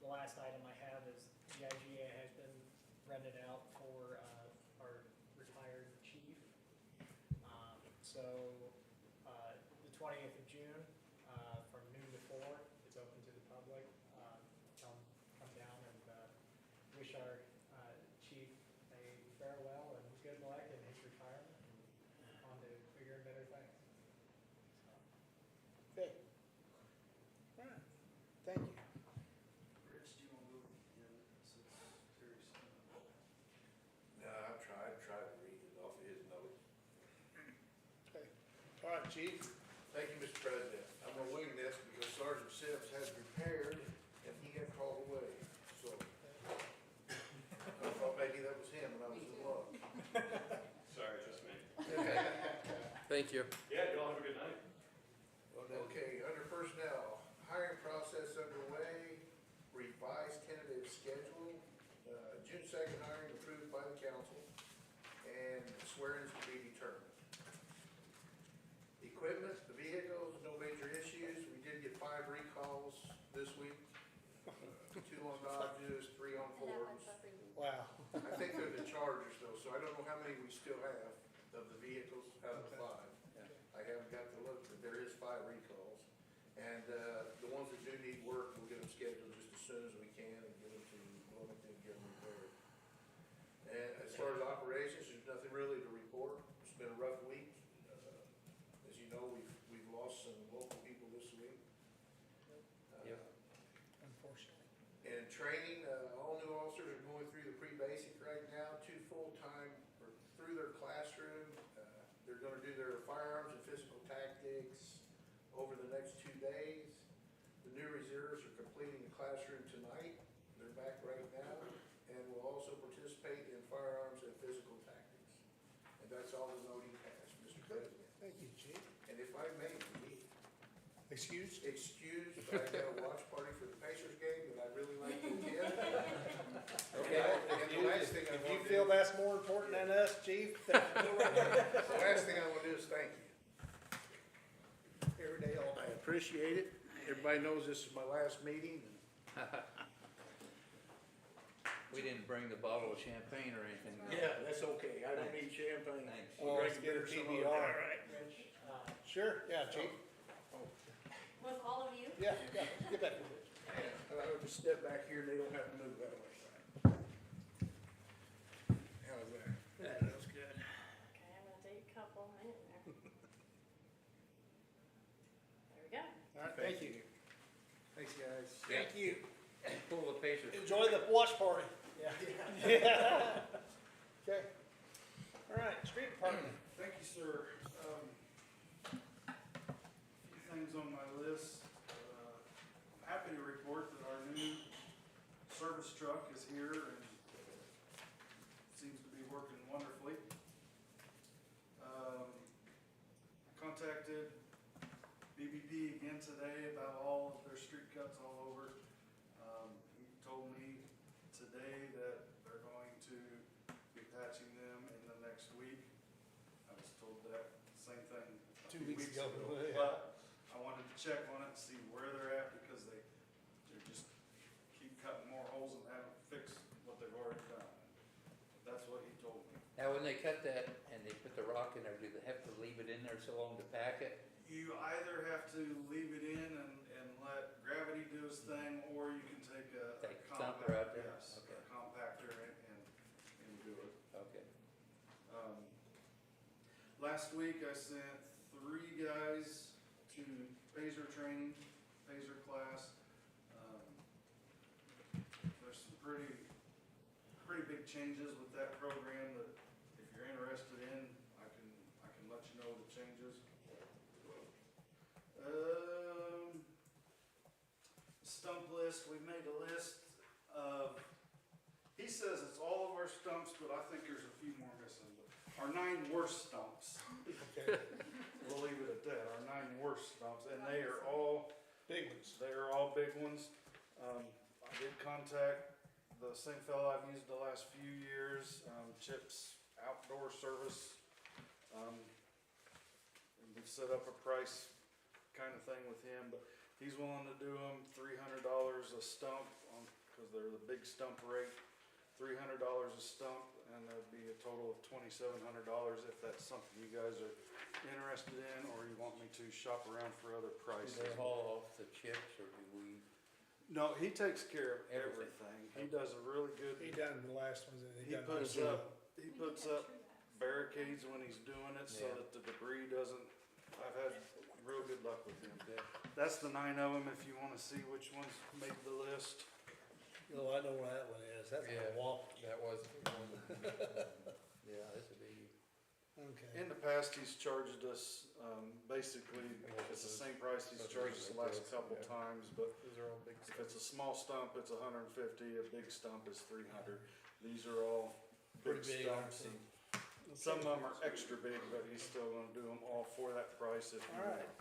the last item I have is the IGA has been rented out for, our retired chief. So, the 20th of June, from noon to 4, it's open to the public. Come down and, wish our, chief a farewell and good luck in his retirement and on to bigger and better things. So, Okay. All right, thank you. Rich, do you want to move in since Terry's? No, I've tried to read it off of his notes. Okay. All right, chief. Thank you, Mr. President. I'm gonna wing this because Sergeant Sims has repaired and he got called away, so. I thought maybe that was him and I was in luck. Sorry, just me. Thank you. Yeah, you all have a good night. Okay, under personnel, hiring process underway, revised tentative schedule, June 2nd hiring approved by the council, and swearings to be determined. Equipment, the vehicles, no major issues. We did get 5 recalls this week. 2 on Dodges, 3 on And that Fords. one's up for you. Wow. I think they're the Chargers though, so I don't know how many we still have of the vehicles out of the 5. I haven't got to look, but there is 5 recalls. And, the ones that do need work, we'll get them scheduled just as soon as we can and get them to Bloomington and get them repaired. And as far as operations, there's nothing really to report. It's been a rough week. As you know, we've lost some local people this week. Yep. Unfortunately. And training, all new officers are going through the pre-basic right now, 2 full-time, or through their classroom. They're gonna do their firearms and physical tactics over the next 2 days. The new reserves are completing the classroom tonight. They're back right now, and will also participate in firearms and physical tactics. And that's all the noting has, Mr. President. Thank you, chief. And if I may be Excused? excused, I got a watch party for the Pacers game that I really like to attend. Okay. And the last thing I If want you to feel do, that's more important than us, chief, then the last thing I want to do is thank you. every day, all I day. appreciate it. Everybody knows this is my last meeting. We didn't bring the bottle of champagne or anything. Yeah, that's okay. I don't need champagne. Thanks. Oh, Drink let's a get a beer some other PBR. time. Rich, Sure, yeah, chief. With all of you? Yeah, get back. I would just step back here and they don't have to move that way. How's that? That's good. Okay, I'm gonna take a couple, hang in there. There we go. All right, thank you. Thanks, guys. Thank you. Pull the Pacers. Enjoy the watch party. yeah. Okay. All right, street department. Thank you, sir. A few things on my list. I'm happy to report that our new service truck is here and seems to be working wonderfully. same thing a 2 few weeks ago, yeah. But I wanted to check on it and see where they're at, because they just keep cutting more holes and haven't fixed what they've already done. That's what he told me. Now, when they cut that and they put the rock in there, do they have to leave it in there so long to pack it? You either have to leave it in and let gravity do its thing, or you can take a Take a thumper out there? yes, Okay. a compactor and do it. Okay. Last week I sent 3 guys to Phaser training, Phaser class. There's some pretty big changes with that program that if you're interested in, I can let you know the changes. Stump list, we made a list of, he says it's all of our stumps, but I think there's a few more missing. Our 9 worst stumps. Okay, We'll leave it at that, our 9 worst stumps, and they are all, big ones. they are all big ones. I did contact the same fellow I've used the last few years, Chip's Outdoor Service. And we've set up a price kind of thing with him, but he's willing to do them $300 a stump, because they're the big stump rate. $300 a stump, and that'd be a total of $2,700 if that's something you guys are interested in, or you want me to shop around for other Do prices. they haul off the chips, or do we? No, he takes care of Everything. everything. He does a really good. He done the last ones, and he He done. puts most up of them. he puts up barricades when he's doing it so Yeah. that the debris doesn't. I've had real good luck with him. Yeah. That's the 9 of them. If you want to see which ones made the list. Oh, I know where that one is, that's Yeah. a wall. That was a big one. Yeah, that's a big. Okay. In the past, he's charged us basically it's the same price he's charged us the last couple times, but Those are all big if it's a small stump, it's 150. A big stump is 300. These are all big Pretty big, aren't stumps. they? And some of them are extra big, but he's still gonna do them all for that price if you All want. right.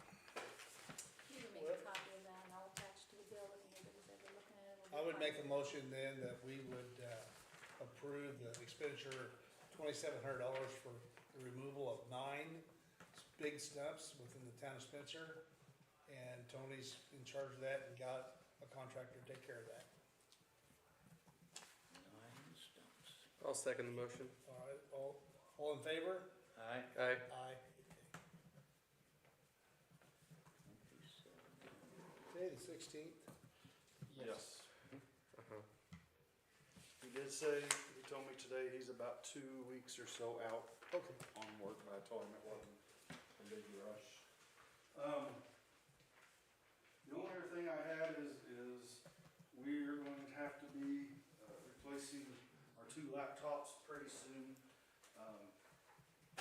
You can make a copy of that and I'll attach to the bill if anybody's ever looking at it. I would make a motion then that we would approve the expenditure $2,700 for the removal of 9 big stumps within the town of Spencer. And Tony's in charge of that and got a contractor to take care of that. 9 stumps. I'll second the motion. All right, all in favor? Aye. Aye. Aye. Okay, the 16th. Yes. Uh-huh. He did say, he told me today he's about 2 weeks or so out Okay. on work, but I told him it wasn't a big rush. The only other thing I had is we're going to have to be replacing our 2 laptops pretty soon.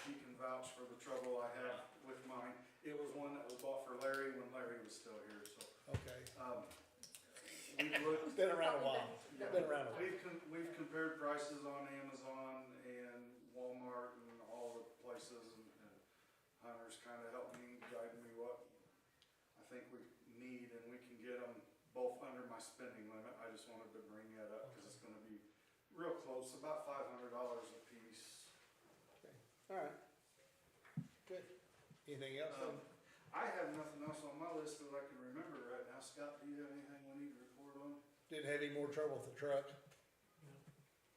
He can vouch for the trouble I have with mine. It was one that was bought for Larry when Larry was still here, so. Okay. We looked, Been around a while. yeah, Been around a while. we've compared prices on Amazon and Walmart and all the places, and Hunter's kinda helped me, guide me what I think we need, and we can get them both under my spending limit. I just wanted to bring that up, cause it's gonna be real close, about $500 a piece. All right. Good. Anything else? then? I have nothing else on my list that I can remember right now. Scott, do you have anything we need to report on? Didn't have any more trouble with the truck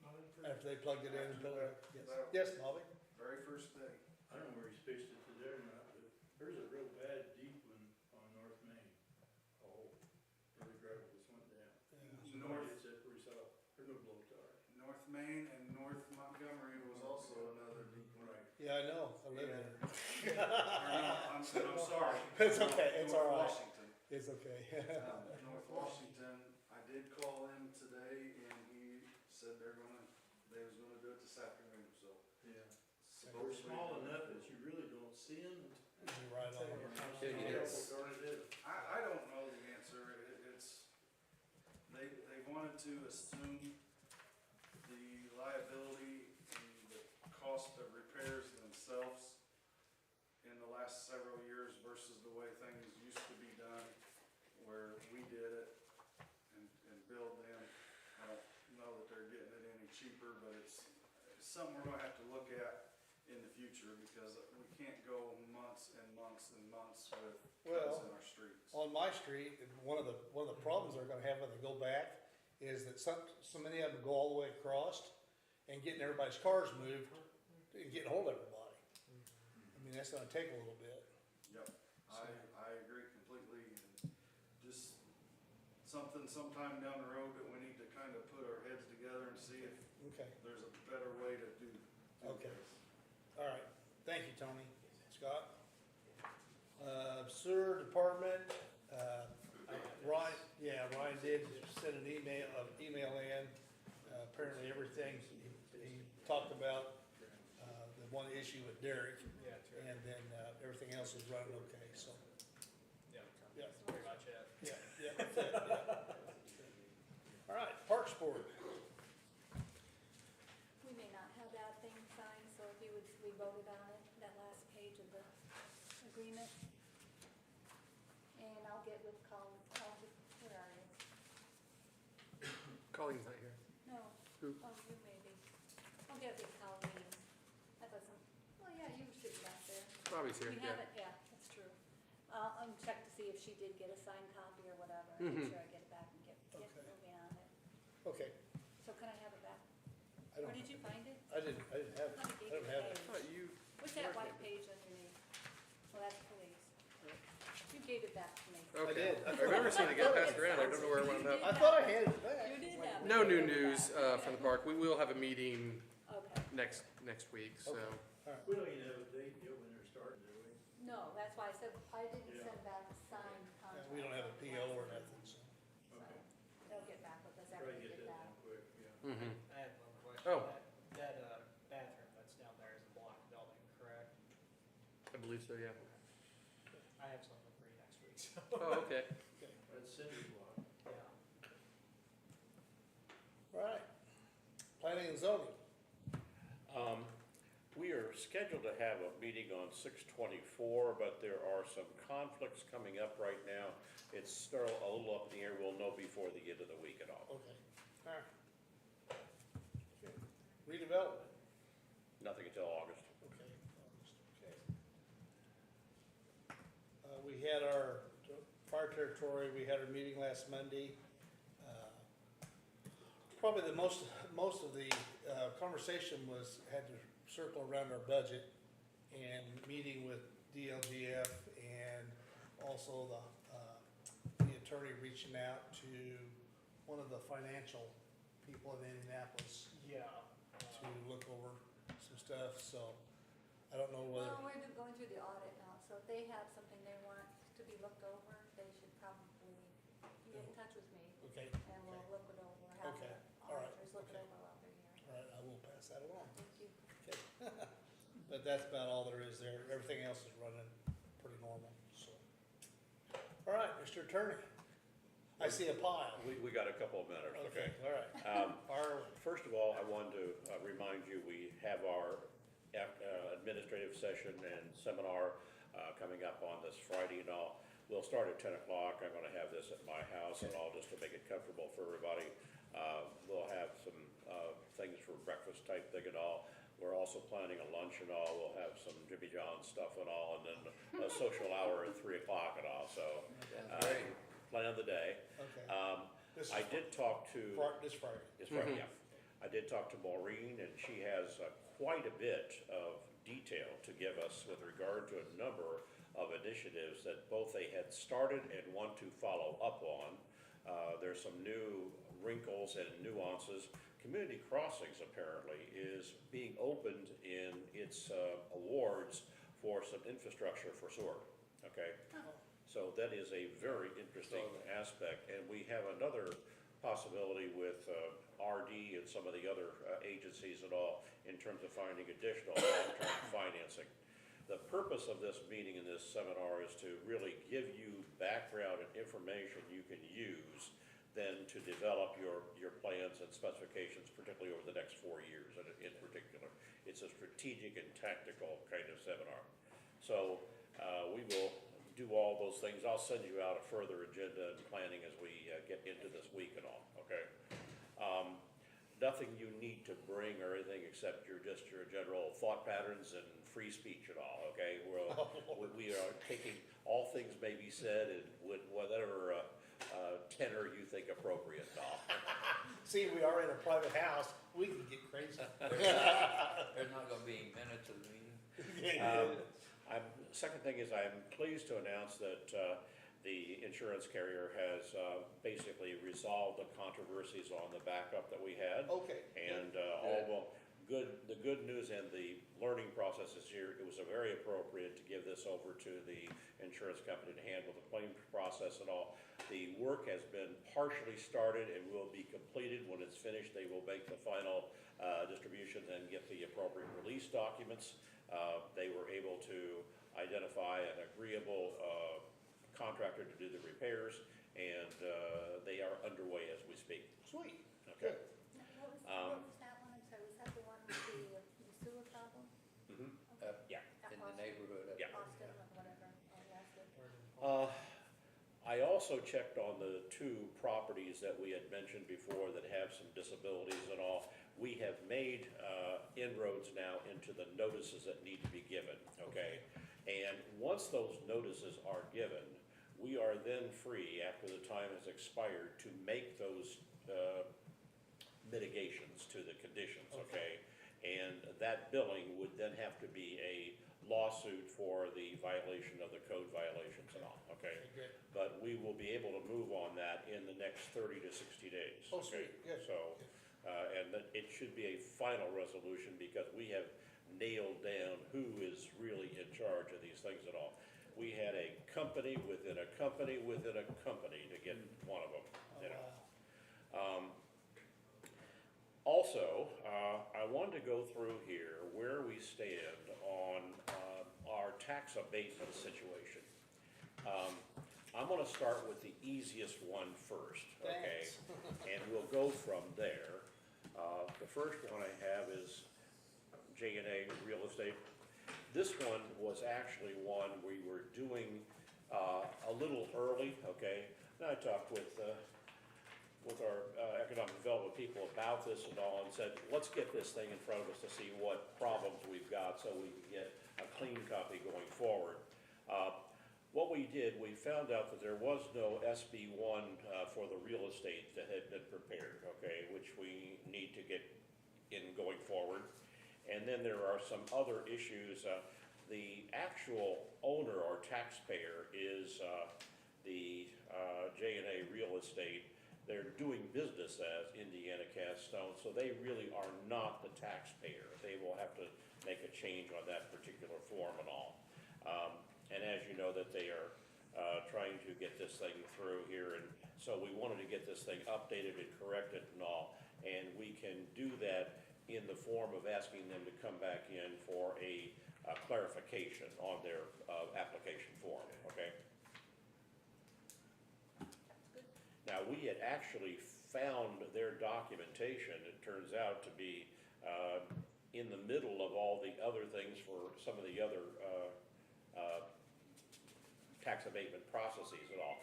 Not in after they plugged it in and put it? That- Yes, Bobby? Very first day. I don't know where he's fixed it today or not, but there's a real bad deep one on North Main. Oh, where the gravel just went down. North, It's that pretty soft, there's no blow tire. North Main and North Montgomery was also another deep one. Right. Yeah, I know. I live there. Or no, I'm sorry. It's okay, it's all right. North Washington. It's okay. North Washington, I did call him today and he said they was gonna do it this afternoon, so. Yeah. They're supposedly- small enough that you really don't see them. You're right on. Should you? Yes. Darn it is. I don't know the answer. They wanted to assume the liability and the cost of repairs themselves in the last several years versus the way things used to be done, where we did it and billed them. I don't know that they're getting it any cheaper, but it's something we're gonna have to look at in the future, because we can't go month with Well, cuts in our streets. On my street, one of the problems they're gonna have when they go back is that so many of them go all the way across and getting everybody's cars moved and getting hold of everybody. I mean, that's gonna take a little bit. Yep, I agree completely, and just something sometime down the road that we need to kind of put our heads together and see if Okay, there's a better way to do Okay. this. all right. Thank you, Tony. Scott? Sewer department, Ryan, Ryan did send an email in. Apparently everything, he talked about, the one issue with Derek, Yeah, true. and then, everything else is running okay, so, Yeah, yeah. pretty much it. Yeah, that's it, yeah. All right, Parks Board. We may not have that thing signed, so if you would, we voted on it, that last page of the agreement. And I'll get with Colin, where are you? Colleen's not here. No. Who? Oh, you maybe. I'll get with Colleen. I thought well, yeah, you were sitting back there. Robbie's here, We yeah. haven't, yeah, that's true. I'll check to see if she did get a signed copy or whatever, Mhm. make sure I get it back and get Okay. moving on it. Okay, So can I have it back? I Or don't, did you find it? I didn't have it, I thought I I gave don't you have a it. I thought you, What's that white page underneath? Well, that's police. You gave it back to me. okay. did. I remember seeing it get passed around, I don't know where it wound up. I thought I handed it back. You did have it. No You new gave it news, back. from the park. We will have a meeting Okay. next week, so. Okay. We don't even have a date yet when they're starting, do we? No, that's why I said, I didn't Yeah. send back a signed Yeah, contract. we don't have a PO or nothing, so. So, Okay. they'll get back with us after Try to we get get that that. done quick, yeah. Mhm. I had one question. Oh. That bathroom that's down there is a block building, correct? I believe so, yeah. I have something for you next week, so. Oh, okay. That's Cindy's block. Yeah. All right. Planning and zoning. We are scheduled to have a meeting on 6/24, but there are some conflicts coming up right now. It's still a little up in the air. We'll know before the end of the week at all. Okay, all right. Okay. Redevelopment. Nothing until August. Okay, August, okay. We had our fire territory, we had our meeting last Monday. Probably the most of the conversation had to circle around our budget and meeting with DLGF and also the attorney reaching out to one of the financial people in Indianapolis Yeah. to look over some stuff, so I don't know whether. Well, we're going through the audit now, so if they have something they want to be looked over, they should probably get in touch with me Okay, and we'll look it over, have Okay, the all right, auditors look it okay. over while they're here. all right, I will pass that along. Thank you. Okay. But that's about all there is there. Everything else is running pretty normal, so. All right, Mr. Attorney. I see a pile. We got a couple of minutes, okay? All right. Fire away. First of all, I wanted to remind you, we have our administrative session and seminar coming up on this Friday and all. We'll start at 10 o'clock. I'm gonna have this at my house and all, just to make it comfortable for everybody. We'll have some things for breakfast type thing and all. We're also planning a lunch and all. We'll have some Jimmy John's stuff and all, and then a social hour at 3 o'clock and all, so. Great. Plan the day. Okay. This I is did talk to. This Friday. It's right, yeah. I did talk to Maureen, and she has quite a bit of detail to give us with regard to a number of initiatives that both they had started and want to follow up on. There's some new wrinkles and nuances. Community Crossings apparently is being opened in its awards for some infrastructure for sewer, okay? So that is a very interesting aspect, and we have another possibility with RD and some of the other agencies and all in terms of finding additional long-term financing. The purpose of this meeting and this seminar is to really give you background and information you can use then to develop your plans and specifications, particularly over the next 4 years in particular. It's a strategic and tactical kind of seminar. So we will do all those things. I'll send you out a further agenda and planning as we get into this week and all, okay? nothing you need to bring or anything except your general thought patterns and free speech and all, okay? We are taking, all things may be said and with whatever tenor you think appropriate and all. See, we are in a private house, we can get crazy. There's not gonna be minutes of the meeting. Second thing is I'm pleased to announce that the insurance carrier has basically resolved the controversies on the backup that we had. Okay. And the good news and the learning process is here, it was very appropriate to give this over to the insurance company to handle the claim process and all. The work has been partially started and will be completed. When it's finished, they will make the final distributions and get the appropriate release documents. They were able to identify an agreeable contractor to do the repairs, and they are underway as we speak. Sweet. Okay. What was that one? I'm sorry, was that the one with the sewer problem? Yeah. At In the Austin? neighborhood of. Yeah. Austin or whatever, oh, that's good. I also checked on the two properties that we had mentioned before that have some disabilities and all. We have made inroads now into the notices that need to be given, okay? And once those notices are given, we are then free, after the time has expired, to make those mitigations to the conditions, okay? And that billing would then have to be a lawsuit for the violation of the code violations and all, okay? Good. But we will be able to move on that in the next 30 to 60 days. Oh, okay? sweet, good. So, and that it should be a final resolution because we have nailed down who is really in charge of these things at all. We had a company within a company within a company to get one of them, you know. Also, I wanted to go through here where we stand on our tax abatement situation. I'm gonna start with the easiest one first, okay? Thanks. And we'll go from there. The first one I have is J&A Real Estate. This one was actually one we were doing a little early, okay? And I talked with our economic development people about this and all, and said, let's get this thing in front of us to see what problems we've got so we can get a clean copy going forward. What we did, we found out that there was no SB 1 for the real estate that had been prepared, okay, which we need to get in going forward. And then there are some other issues. The actual owner or taxpayer is the J&A Real Estate. They're doing business as Indiana Cast Stone, so they really are not the taxpayer. They will have to make a change on that particular form and all. And as you know, that they are trying to get this thing through here, and so we wanted to get this thing updated and corrected and all. And we can do that in the form of asking them to come back in for a clarification on their application form, okay? Now, we had actually found their documentation, it turns out to be in the middle of all the other things for some of the other tax abatement processes and all.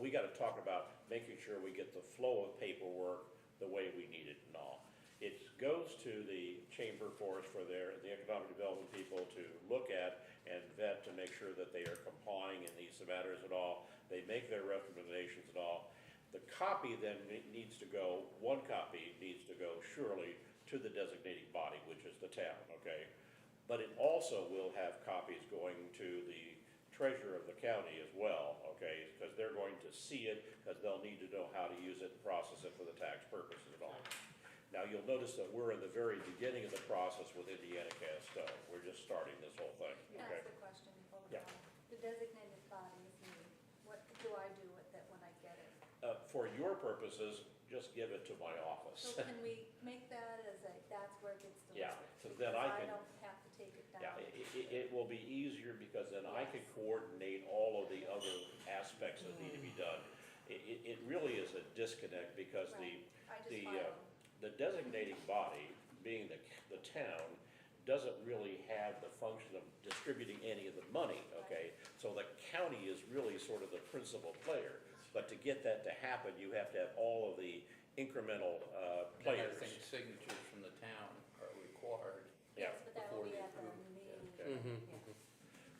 We gotta talk about making sure we get the flow of paperwork the way we need it and all. It goes to the chamber for us, for the economic development people to look at and vet to make sure that they are complying in these matters at all. They make their recommendations at all. The copy then needs to go, one copy needs to go surely to the designating body, which is the town, okay? But it also will have copies going to the treasurer of the county as well, okay? Because they're going to see it, because they'll need to know how to use it and process it for the tax purposes and all. Now, you'll notice that we're in the very beginning of the process with Indiana Cast Stone. We're just starting this whole thing, okay? That's the question before we Yeah. go on. The designated body is me. What do I do with it when I get it? For your purposes, just give it to my office. So can we make that as a, that's where it gets delivered? Yeah, so then I Because can- I don't have to take it down. Yeah, it will be easier because then I can coordinate all of the other aspects that need to be done. It really is a disconnect because Right. I just the file the designating body, being the town, doesn't really have the function of distributing any of the money, okay? So the county is really sort of the principal player. But to get that to happen, you have to have all of the incremental And I players. think signatures from the town are required. Yeah. Yes, but that will Before be you at the approve. meeting. Okay. Yeah.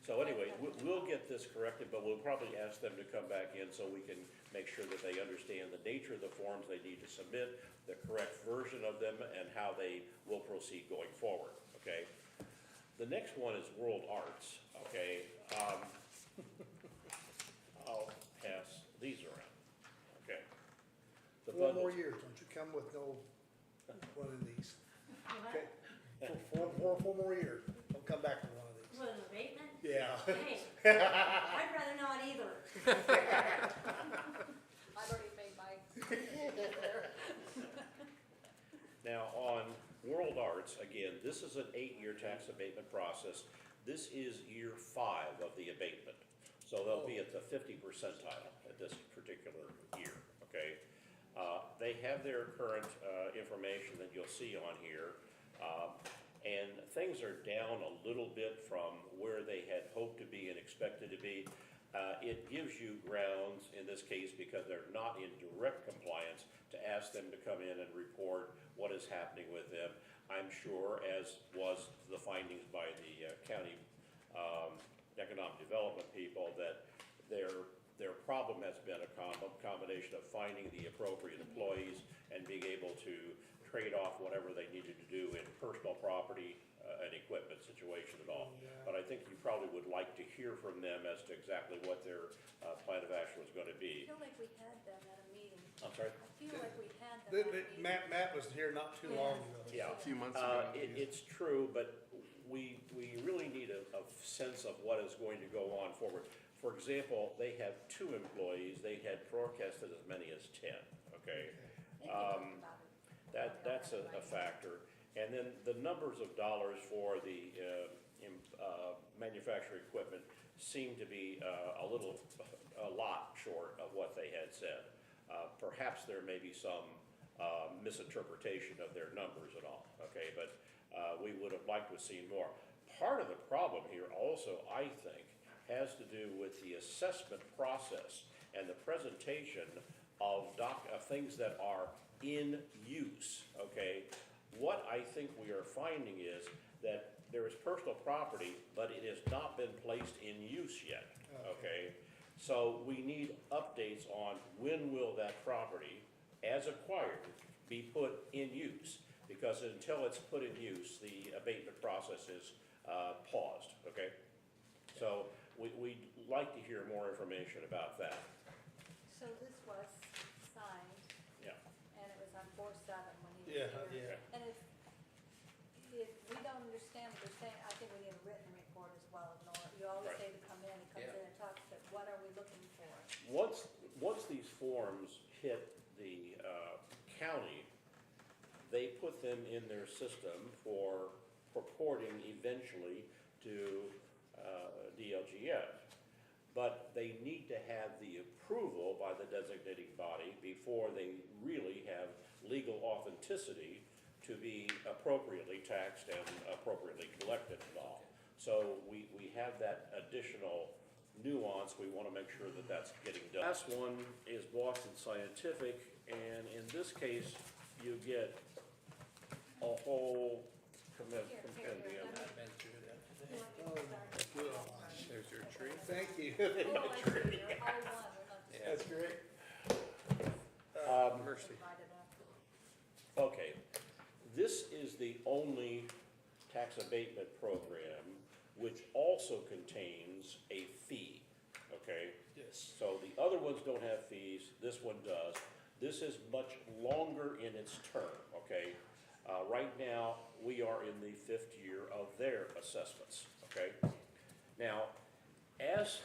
So anyway, we'll get this corrected, but we'll probably ask them to come back in so we can make sure that they understand the nature of the forms they need to submit, the correct version of them, and how they will proceed going forward, okay? The next one is World Arts, okay? I'll pass these around, okay? The 4 more bundles- years, don't you come with no one of these, What? okay? 4 more years, don't come back with one of these. What, an abatement? Yeah. Hey, I'd rather not either. I've already made my. Now, on World Arts, again, this is an 8-year tax abatement process. This is year 5 of the abatement. So they'll be at the 50 percentile at this particular year, okay? They have their current information that you'll see on here. And things are down a little bit from where they had hoped to be and expected to be. It gives you grounds, in this case, because they're not in direct compliance, to ask them to come in and report what is happening with them. I'm sure, as was the findings by the county economic development people, that their problem has been a combination of finding the appropriate employees and being able to trade off whatever they needed to do in personal property and equipment situation and all. But I think you probably would like to hear from them as to exactly what their plan of action was gonna I be. feel like we had them at a meeting. I'm sorry? I feel like we had them at a meeting. Matt was here not too long ago. Yeah. A few months ago. It's true, but we really need a sense of what is going to go on forward. For example, they have 2 employees, they had forecasted as many as 10, okay? They can talk about it. That's a factor. And then the numbers of dollars for the manufacturing equipment seem to be a lot short of what they had said. Perhaps there may be some misinterpretation of their numbers and all, okay? But we would have liked to have seen more. Part of the problem here also, I think, has to do with the assessment process and the presentation of things that are in use, okay? What I think we are finding is that there is personal property, but it has not been placed in use yet, okay? So we need updates on when will that property, as acquired, be put in use? Because until it's put in use, the abatement process is paused, okay? So we'd like to hear more information about that. So this was signed, Yeah. and it was on 4/7 when he was here. Yeah. And if we don't understand what they're saying, I think we need a written report as well. You always Right. say to come in, he comes in and talks, but what are we looking for? Once these forms hit the county, they put them in their system for purporting eventually to DLGF. But they need to have the approval by the designating body before they really have legal authenticity to be appropriately taxed and appropriately collected and all. So we have that additional nuance, we wanna make sure that that's getting done. Last one is Boston Scientific, and in this case, you get a whole compendium. I've been through that. There's your tree. Thank you. Oh, I see, you're all one, we're not Yeah. That's great. Mercy. divided up. Okay, this is the only tax abatement program which also contains a fee, okay? Yes. So the other ones don't have fees, this one does. This is much longer in its term, okay? Right now, we are in the 5th year of their assessments, okay? Now, as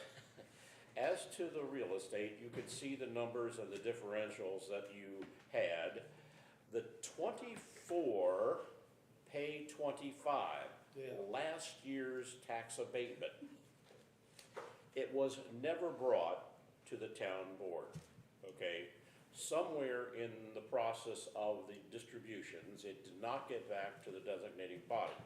to the real estate, you can see the numbers and the differentials that you had. The 24 pay 25, Yeah. last year's tax abatement. It was never brought to the town board, okay? Somewhere in the process of the distributions, it did not get back to the designating body.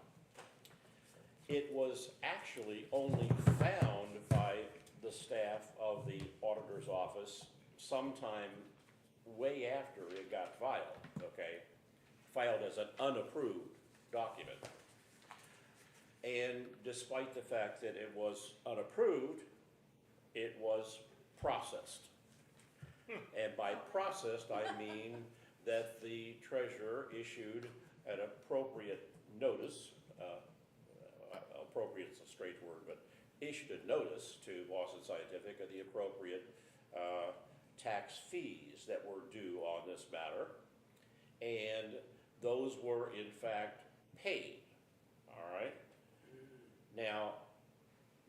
It was actually only found by the staff of the auditor's office sometime way after it got filed, okay? Filed as an unapproved document. And despite the fact that it was unapproved, it was processed. And by processed, I mean that the treasurer issued an appropriate notice, appropriate is a strange word, but issued a notice to Boston Scientific of the appropriate tax fees that were due on this matter. And those were in fact paid, all right? Now,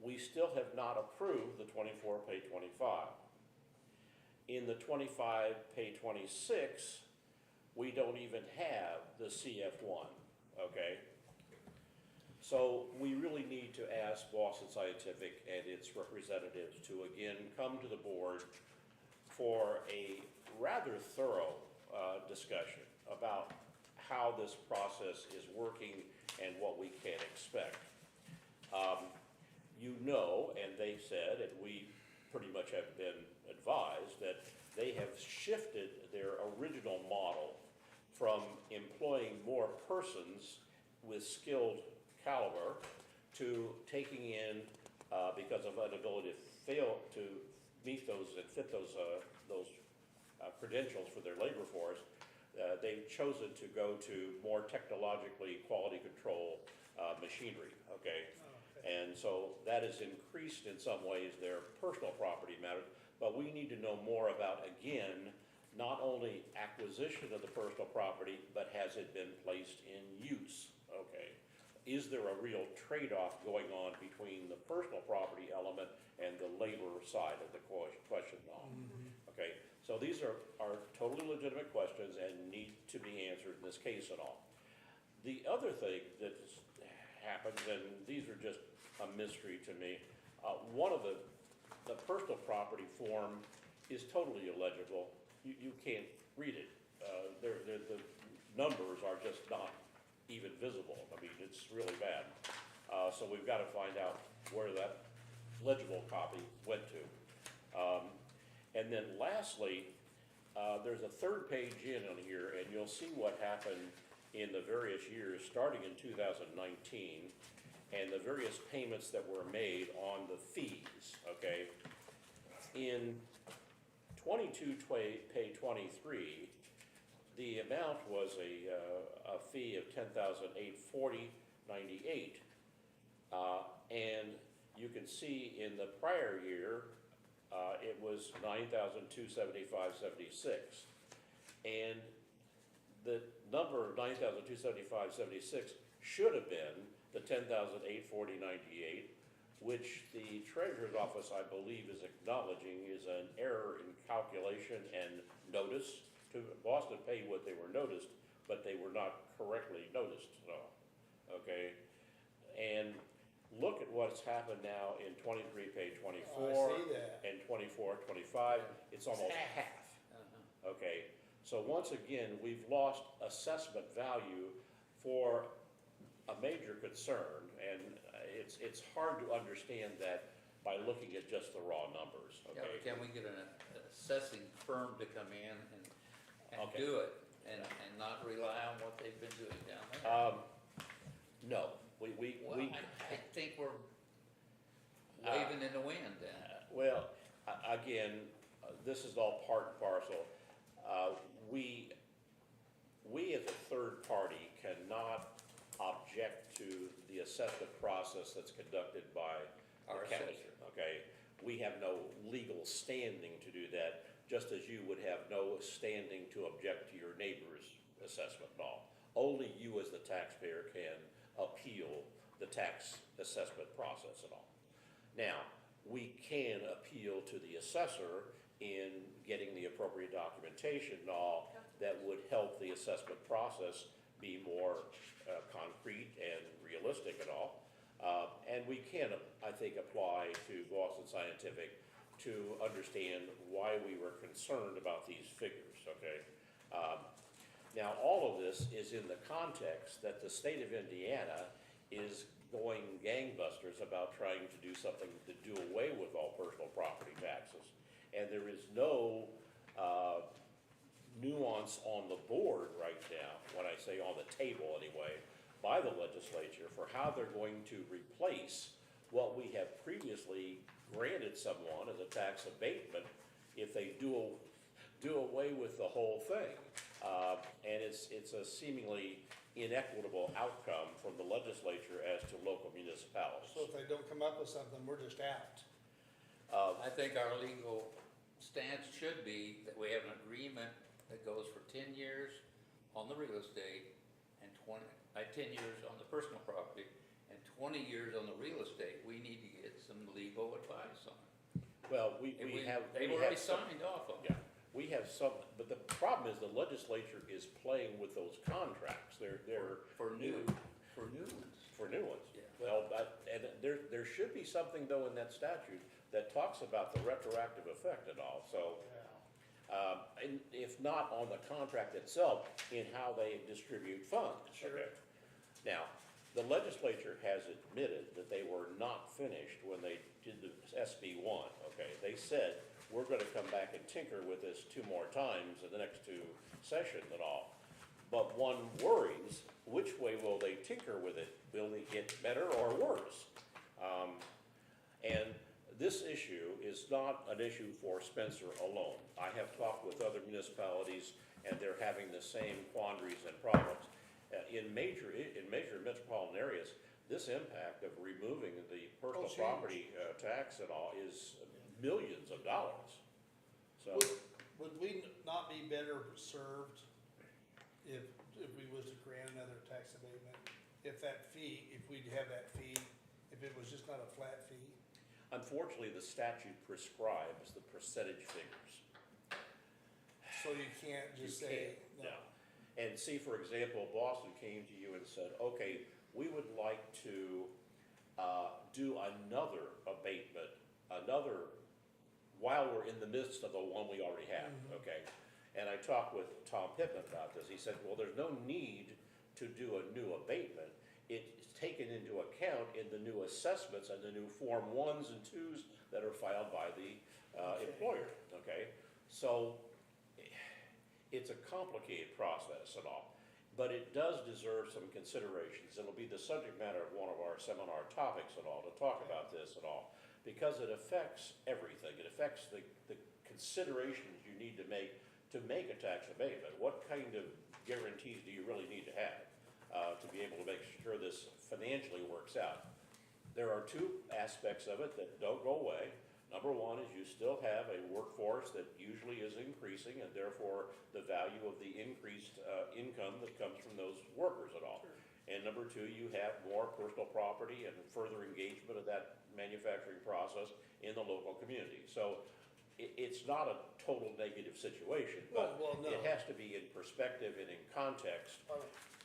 we still have not approved the 24 pay 25. In the 25 pay 26, we don't even have the CF1, okay? So we really need to ask Boston Scientific and its representatives to again come to the board for a rather thorough discussion about how this process is working and what we can expect. You know, and they've said, and we pretty much have been advised, that they have shifted their original model from employing more persons with skilled caliber to taking in, because of inability to fail to meet those and fit those credentials for their labor force, they've chosen to go to more technologically quality control machinery, okay? And so that has increased in some ways their personal property matters, but we need to know more about, again, not only acquisition of the personal property, but has it been placed in use, okay? Is there a real trade-off going on between the personal property element and the labor side of the question now? Okay, so these are totally legitimate questions and need to be answered in this case and all. The other thing that happens, and these are just a mystery to me, one of the personal property form is totally illegible. You can't read it. The numbers are just not even visible. I mean, it's really bad. So we've got to find out where that legible copy went to. And then lastly, there's a third page in on here, and you'll see what happened in the various years, starting in 2019, and the various payments that were made on the fees, okay? In 22 pay 23, the amount was a fee of $10,840.98, and you can see in the prior year it was $9,275.76, and the number of $9,275.76 should have been the $10,840.98, which the treasurer's office, I believe, is acknowledging is an error in calculation and notice. To Boston paid what they were noticed, but they were not correctly noticed, okay? And look at what's happened now in 23 pay 24 and 24 25. It's almost half. Okay, so once again, we've lost assessment value for a major concern, and it's hard to understand that by looking at just the raw numbers, Yeah, okay? can we get an assessing firm to come in and Okay. do it and not rely on what they've been doing down there? No, Well, I think we're waving in the wind then. well, again, this is all part and parcel. We as a third party cannot object to the assessment process that's conducted by Our the county, assessor. okay? We have no legal standing to do that, just as you would have no standing to object to your neighbor's assessment and all. Only you as the taxpayer can appeal the tax assessment process and all. Now, we can appeal to the assessor in getting the appropriate documentation and all that would help the assessment process be more concrete and realistic and all. And we can, I think, apply to Boston Scientific to understand why we were concerned about these figures, okay? Now, all of this is in the context that the state of Indiana is going gangbusters about trying to do something to do away with all personal property taxes. And there is no nuance on the board right now, when I say on the table anyway, by the legislature for how they're going to replace what we have previously granted someone as a tax abatement if they do away with the whole thing. And it's a seemingly inequitable outcome from the legislature as to local municipalities. So if they don't come up with something, we're just out. I think our legal stance should be that we have an agreement that goes for 10 years on the real estate and 10 years on the personal property and 20 years on the real estate. We need to get some legal advice on it. Well, we And have. They've we already have some- signed off on it. Yeah, we have some, but the problem is the legislature is playing with those contracts. They're For new ones. for new ones. Yeah. Well, and there should be something though in that statute that talks about the retroactive effect and all, so. And if not on the contract itself, in how they distribute funds. Sure. Okay? Now, the legislature has admitted that they were not finished when they did the SB one, okay? They said, we're gonna come back and tinker with this 2 more times in the next 2 sessions and all. But one worries, which way will they tinker with it? Will it get better or worse? And this issue is not an issue for Spencer alone. I have talked with other municipalities, and they're having the same quandaries and problems. In major metropolitan areas, this impact of removing the personal huge. property tax and all is millions of dollars. So, Would we not be better served if we was to grant another tax abatement? If that fee, if we'd have that fee, if it was just not a flat fee? unfortunately, the statute prescribes the percentage figures. So you can't You just say, can't, no. And see, for example, Boston came to you and said, okay, we would like to do another abatement, while we're in the midst of the one we already have, okay? And I talked with Tom Pittman about this. He said, well, there's no need to do a new abatement. It's taken into account in the new assessments and the new Form 1s and 2s that are filed by the employer, okay? So it's a complicated process and all, but it does deserve some considerations. It'll be the subject matter of one of our seminar topics and all, to talk about this and all, because it affects everything. It affects the considerations you need to make a tax abatement. What kind of guarantees do you really need to have to be able to make sure this financially works out? There are 2 aspects of it that don't go away. Number one is you still have a workforce that usually is increasing, and therefore the value of the increased income that comes from those workers at all. And number 2, you have more personal property and further engagement of that manufacturing process in the local community. So it's not a total negative situation, but Well, no. it has to be in perspective and in context.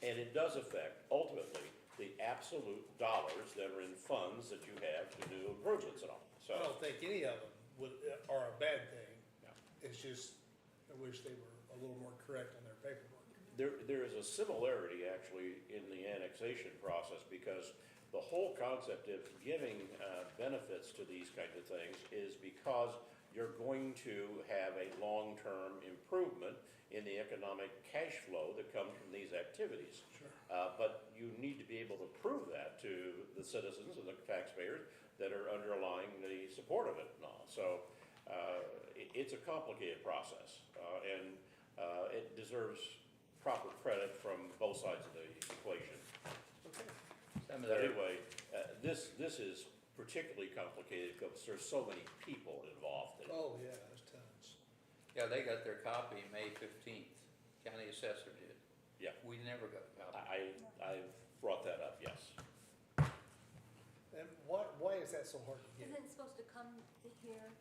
And it does affect, ultimately, the absolute dollars that are in funds that you have to do improvements and all. So, I don't think any of them are a bad thing. Yeah. It's just, I wish they were a little more correct on their paperwork. there is a similarity actually in the annexation process, because the whole concept of giving benefits to these kinds of things is because you're going to have a long-term improvement in the economic cash flow that comes from these activities. Sure. But you need to be able to prove that to the citizens and the taxpayers that are underlying the support of it and all. So it's a complicated process, and it deserves proper credit from both sides of the equation. Some of But their, anyway, this is particularly complicated because there's so many people involved in it. Oh, yeah, there's tons. yeah, they got their copy May 15th. County assessor did. Yeah. We never got a copy. I brought that up, yes. And why is that so hard to get? Isn't it supposed to come here?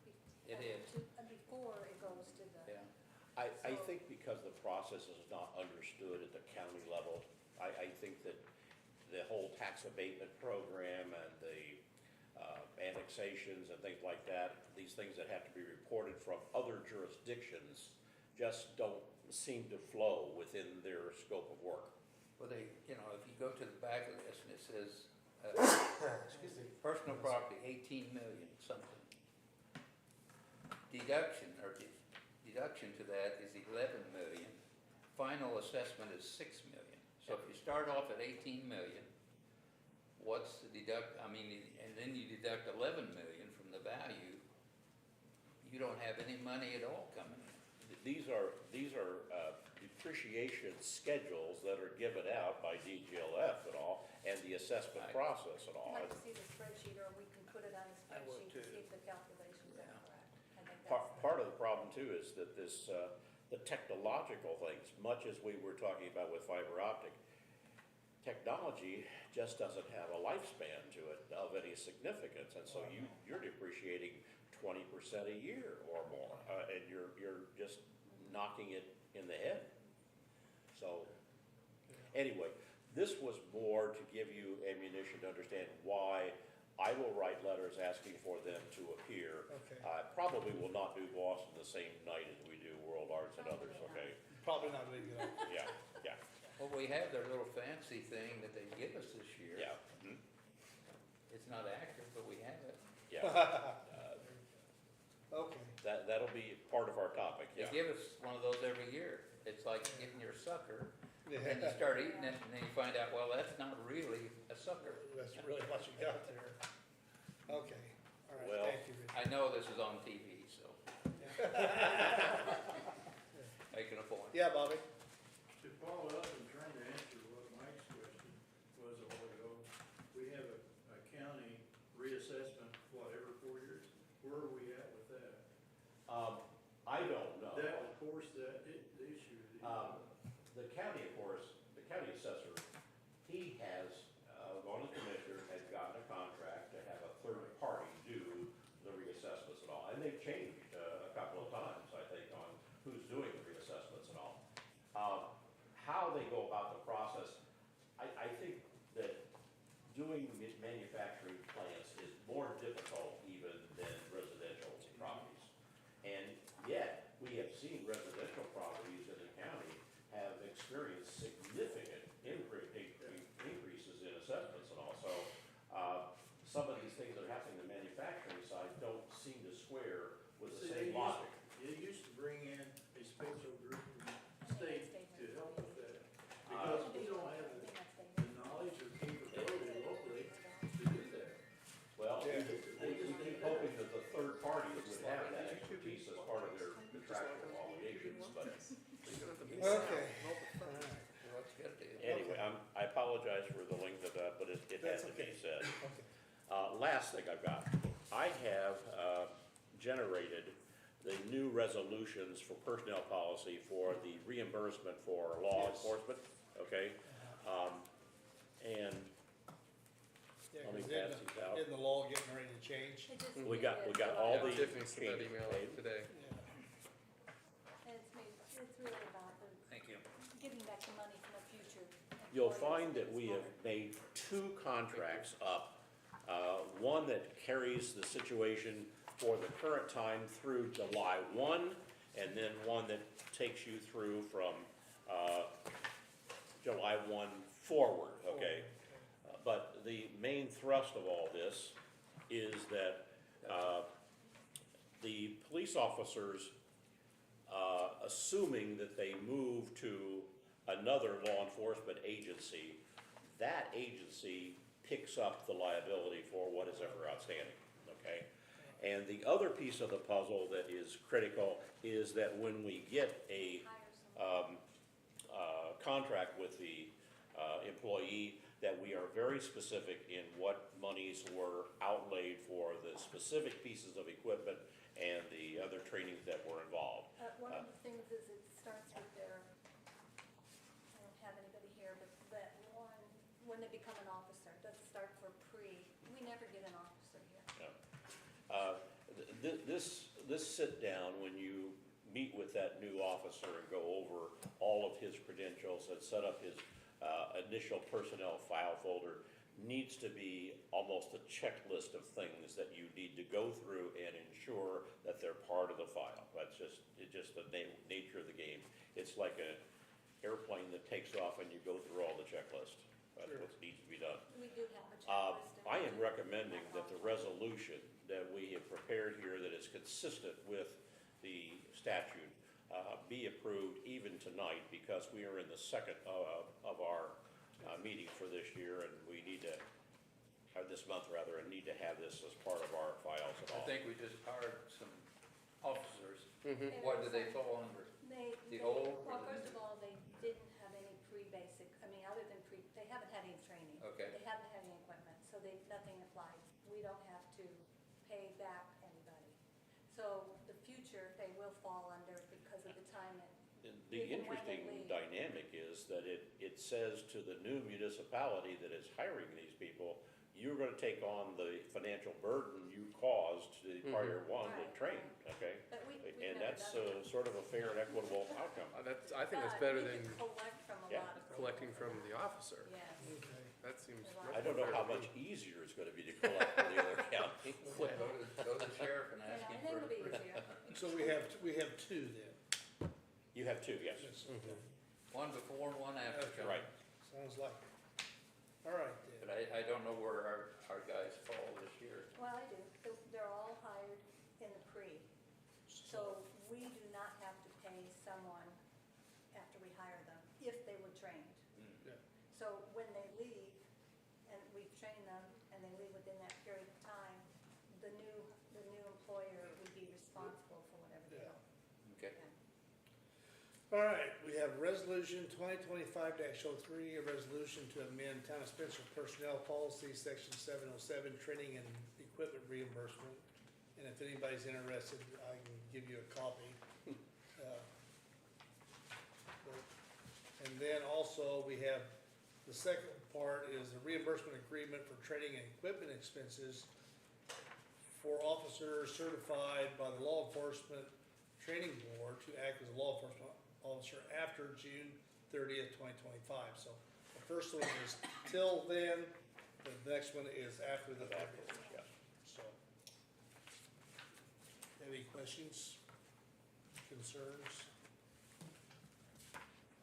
It is. Before it goes to the. Yeah. I think because the process is not understood at the county level, I think that the whole tax abatement program and the annexations and things like that, these things that have to be reported from other jurisdictions just don't seem to flow within their scope of work. Well, if you go to the back of this and it says, personal property, 18 million something. Deduction or deduction to that is 11 million. Final assessment is 6 million. So if you start off at 18 million, what's the deduct, I mean, and then you deduct 11 million from the value, you don't have any money at all coming in. These are depreciation schedules that are given out by DGLF and all, and the assessment Right. process and all. I'd like to see the spreadsheet, or we can put it on a I would spreadsheet to too. see if the calculations are correct. I think Part of the problem too is that this, the technological things, much as we were talking about with fiber optic, technology just doesn't have a lifespan to it of any significance, and so you're depreciating 20% a year or more, and you're just knocking it in the head. So, anyway, this was more to give you ammunition to understand why I will write letters asking for them to appear. Okay. I probably will not do Boston the same night as we do World Arts and others, okay? Probably not a big deal. Yeah, yeah, Well, we have their little fancy thing that they give us this year. yeah, It's not active, but we have it. yeah. Okay. That'll be part of our topic, They yeah. give us one of those every year. It's like getting your sucker, and Yeah. you start eating it, and then you find out, well, that's not really a sucker. That's really what you got there. Okay, all right, Well, thank you, Richard. I know this is on TV, so. Making a point. Yeah, Bobby? To follow up and trying to answer what Mike's question was a while ago, we have a county reassessment, every 4 years? Where are we at with that? I don't know. That would force that the issue. The county, of course, the county assessor, he has, gone to the commissioner, has gotten a contract to have a third party do the reassessments and all. And they've changed a couple of times, I think, on who's doing the reassessments and all. How they go about the process, I think that doing manufacturing plants is more difficult even than residential properties. And yet, we have seen residential properties in the county have experienced significant increases in assessments and all. So, some of these things that are happening in the manufacturing side don't seem to square with the same logic. They used to bring in a special group from the state to help with that. Because we don't have the knowledge or capability locally to do that. Well, Yeah. we keep hoping that the third parties would have that expertise as part of their contractual obligations, but Okay, all right. What you gotta do. anyway, I apologize for the length of that, but it had That's to be okay. said. Okay. Last thing I've got, I have generated the new resolutions for personnel policy for the reimbursement for law Yes. enforcement, okay? And Yeah, Let me 'cause pass these out. isn't the law getting ready to change? It just we got is. all Yeah, the Tiffany sent that changes email made. today. Yeah. And it's really about the, Thank you. giving back the money from the future. You'll employees find that and we have smaller. made two contracts up. One that carries the situation for the current time through July 1, and then one that takes you through from July 1 forward, okay? But the main thrust of all this is that the police officers, assuming that they move to another law enforcement agency, that agency picks up the liability for what is ever outstanding, okay? And the other piece of the puzzle that is critical is that when we get a Hire someone. contract with the employee, that we are very specific in what monies were outlaid for the specific pieces of equipment and the other trainings that were involved. One of the things is it starts with their, I don't have anybody here, but that one, when they become an officer, it doesn't start for we never get an officer here. This sit-down, when you meet with that new officer and go over all of his credentials and set up his initial personnel file folder, needs to be almost a checklist of things that you need to go through and ensure that they're part of the file. That's just the nature of the game. It's like an airplane that takes off and you go through all the checklist. That's Sure. what needs to be done. We do have a checklist. I am recommending that the resolution that we have prepared here that is consistent with the statute be approved even tonight, because we are in the second of our meeting for this year, and we need to, this month rather, and need to have this as part of our files at I all. think we just hired some officers. And What do they also, fall under? They, The old well, or the first new? of all, they didn't have any pre-basic, I mean, other than they haven't had any training. Okay. They haven't had any equipment, so nothing applied. We don't have to pay back anybody. So the future, they will fall under because of the time that, And the even when they interesting leave. dynamic is that it says to the new municipality that is hiring these people, you're gonna take on the financial burden you caused the prior one that Right, trained, okay? but we've And never that's done that. sort of a fair and equitable outcome. I think that's But better we than could collect from a Yeah. lot of. collecting from the officer. Yes. Okay. That seems. I I don't know how much easier it's gonna be to collect from the other county. Go to the sheriff and ask Yeah, him and then for it'll be the. easier. So we have two then. You have two, yes. Yes, Mm-hmm. okay. One before and one after. Okay. Right. Sounds like it. All right But then. I don't know where our guys fall this year. Well, I do. They're all hired in the pre. So we do not have to pay someone after we hire them, if they were trained. Yeah. So when they leave, and we've trained them, and they leave within that period of time, the new employer would be responsible for whatever they Yeah. do. Okay. Yeah. All right, we have resolution 2025-03, a resolution to amend Town of Spencer Personnel Policy, Section 707, training and equipment reimbursement. And if anybody's interested, I can give you a copy. And then also, we have, the second part is the reimbursement agreement for training and equipment expenses for officers certified by the Law Enforcement Training Board to act as a law enforcement officer after June 30th, 2025. So the first one is till then, the next one is after the 30th. Yeah. So, any questions, concerns?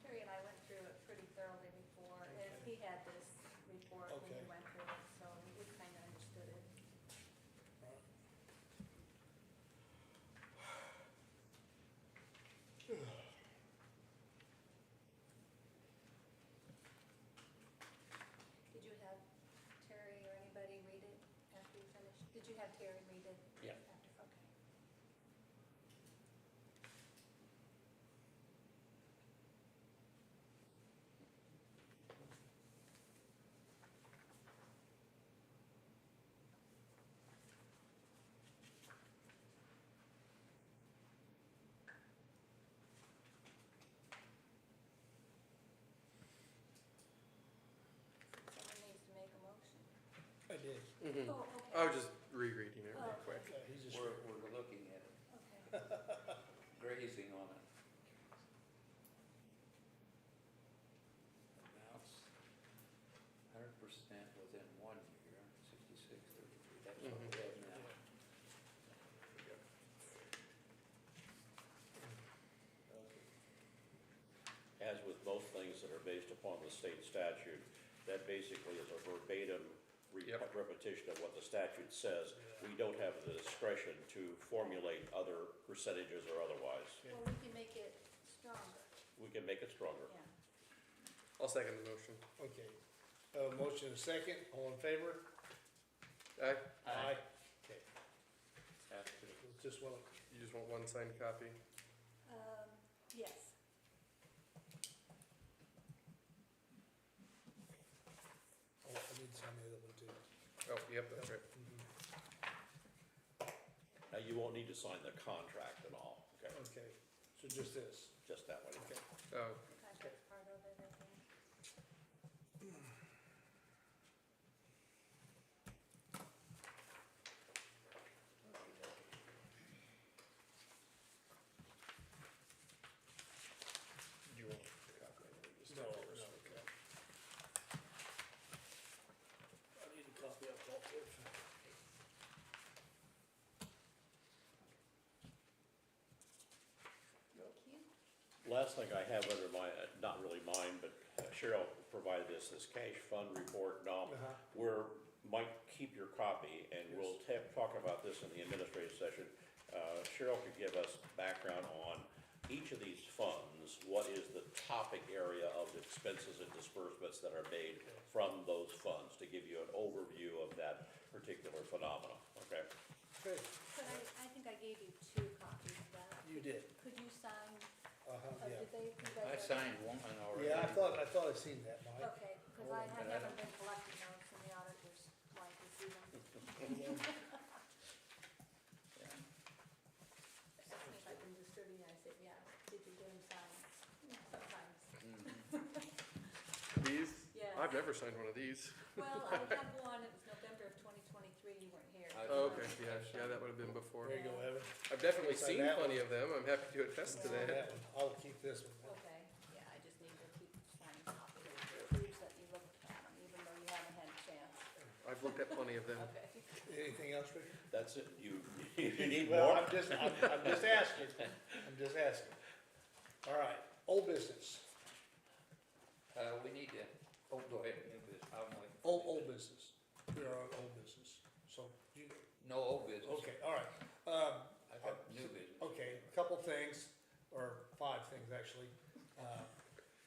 Terry and I went through it pretty thoroughly before, and he had this report when Okay. he went through it, so we kind of understood it. Did you have Terry or anybody read it after you finished? Did you have Terry read it? Yeah. After, okay. Someone needs to make a motion. I did. Mhm. Oh, okay. I was just rereading it real Oh. quick. Okay, he's just. We're looking at it, Okay. grazing on it. Amounts 100% within 1 year, 6633, that's what we have now. As with most things that are based upon the state statute, that basically is a verbatim Yep. repetition of what the statute says. We don't have the discretion to formulate other percentages or otherwise. Well, we can make it stronger, We can make it stronger. yeah. I'll second the motion. Okay. Motion and second, all in favor? Aye. Aye. Okay, Have to. just want You just want one signed copy? Yes. I need to sign the other one too. Oh, yep, that's right. Now, you won't need to sign the contract and all, okay? Okay, so just this. Just that one. Okay. Oh, Contract's part of it, I think. you want a copy? Just No, have yours. no, okay. I need a copy of that too. Thank you. Last thing I have under my, not really mine, but Cheryl provided this cash fund report. Now, we're, might keep your copy, and we'll talk about this in the administrative session. Cheryl could give us background on each of the expenses and disbursements that are made from those funds, to give you an overview of that particular phenomenon, okay? Okay, But I think I gave you 2 copies of that. you did, Could you sign, yeah. did they, you I guys? signed one already. Yeah, I thought I'd seen that, Mike. Okay, because I haven't been collecting those from the auditors, like to see them. Ask me if I can distribute, I said, yeah, did you get them signed? Sometimes. These? Yeah. I've never signed one of these. Well, I had one, it was November of 2023, you weren't here. Oh, okay, yeah, that would have been before. There you go, Evan. I've definitely Sign seen that plenty of them. I'm happy to attest to Sign that. that one. I'll keep this one. Okay, yeah, I just need to keep signing copies. It proves that you looked at them, even though you haven't had a chance. I've looked at plenty of them. Okay. Anything else, Rick? That's it, you need Well, more? I'm just asking, I'm just asking. All right, old business, We need to, oh, go ahead, new business. I'm waiting. old business. We are on old business, so you, No old business. okay, all right. I got new business. Okay, a couple things, or 5 things, actually.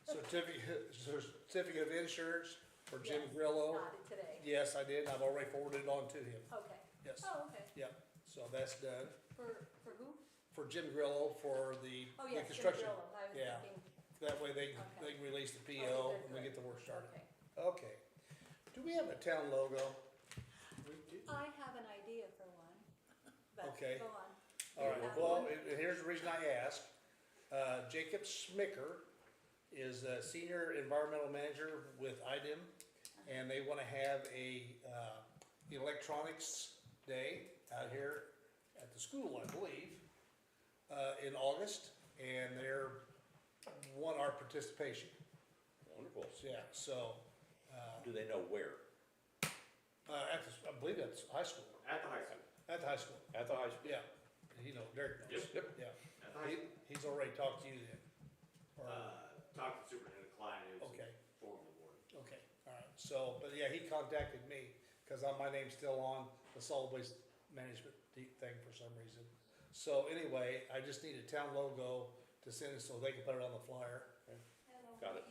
Certificate of insurance for Jim Yes, Grillo. got it today. Yes, I did, I've already forwarded it on to him. Okay. Yes, Oh, okay. yep, so that's done. For who? For Jim Grillo for the Oh, yes, Jim construction. Grillo. I was Yeah. thinking, That way they Okay. can release the Okay, PO good, and we good. get the work started. okay. Okay. Do we have a town logo? I have an idea for one, but Okay. go on. All right, Have well, one? and here's the reason I ask. Jacob Smicker is a senior environmental manager with IDEM, and they wanna have a, electronics day out here at the school, I believe, in August, and they're, want our participation. Wonderful. Yeah, so, Do they know where? I believe that's high school, At the high school. at the high school, At the high school? yeah. You know, Derek knows. Yep. Yeah. At the high school. He's already talked to you then? Or, Talked to Superintendent Klein, who's okay, formed the board. okay, all right. So, but yeah, he contacted me, cause my name's still on the solid waste management thing for some reason. So anyway, I just need a town logo to send it so they can put it on the flyer. Got it.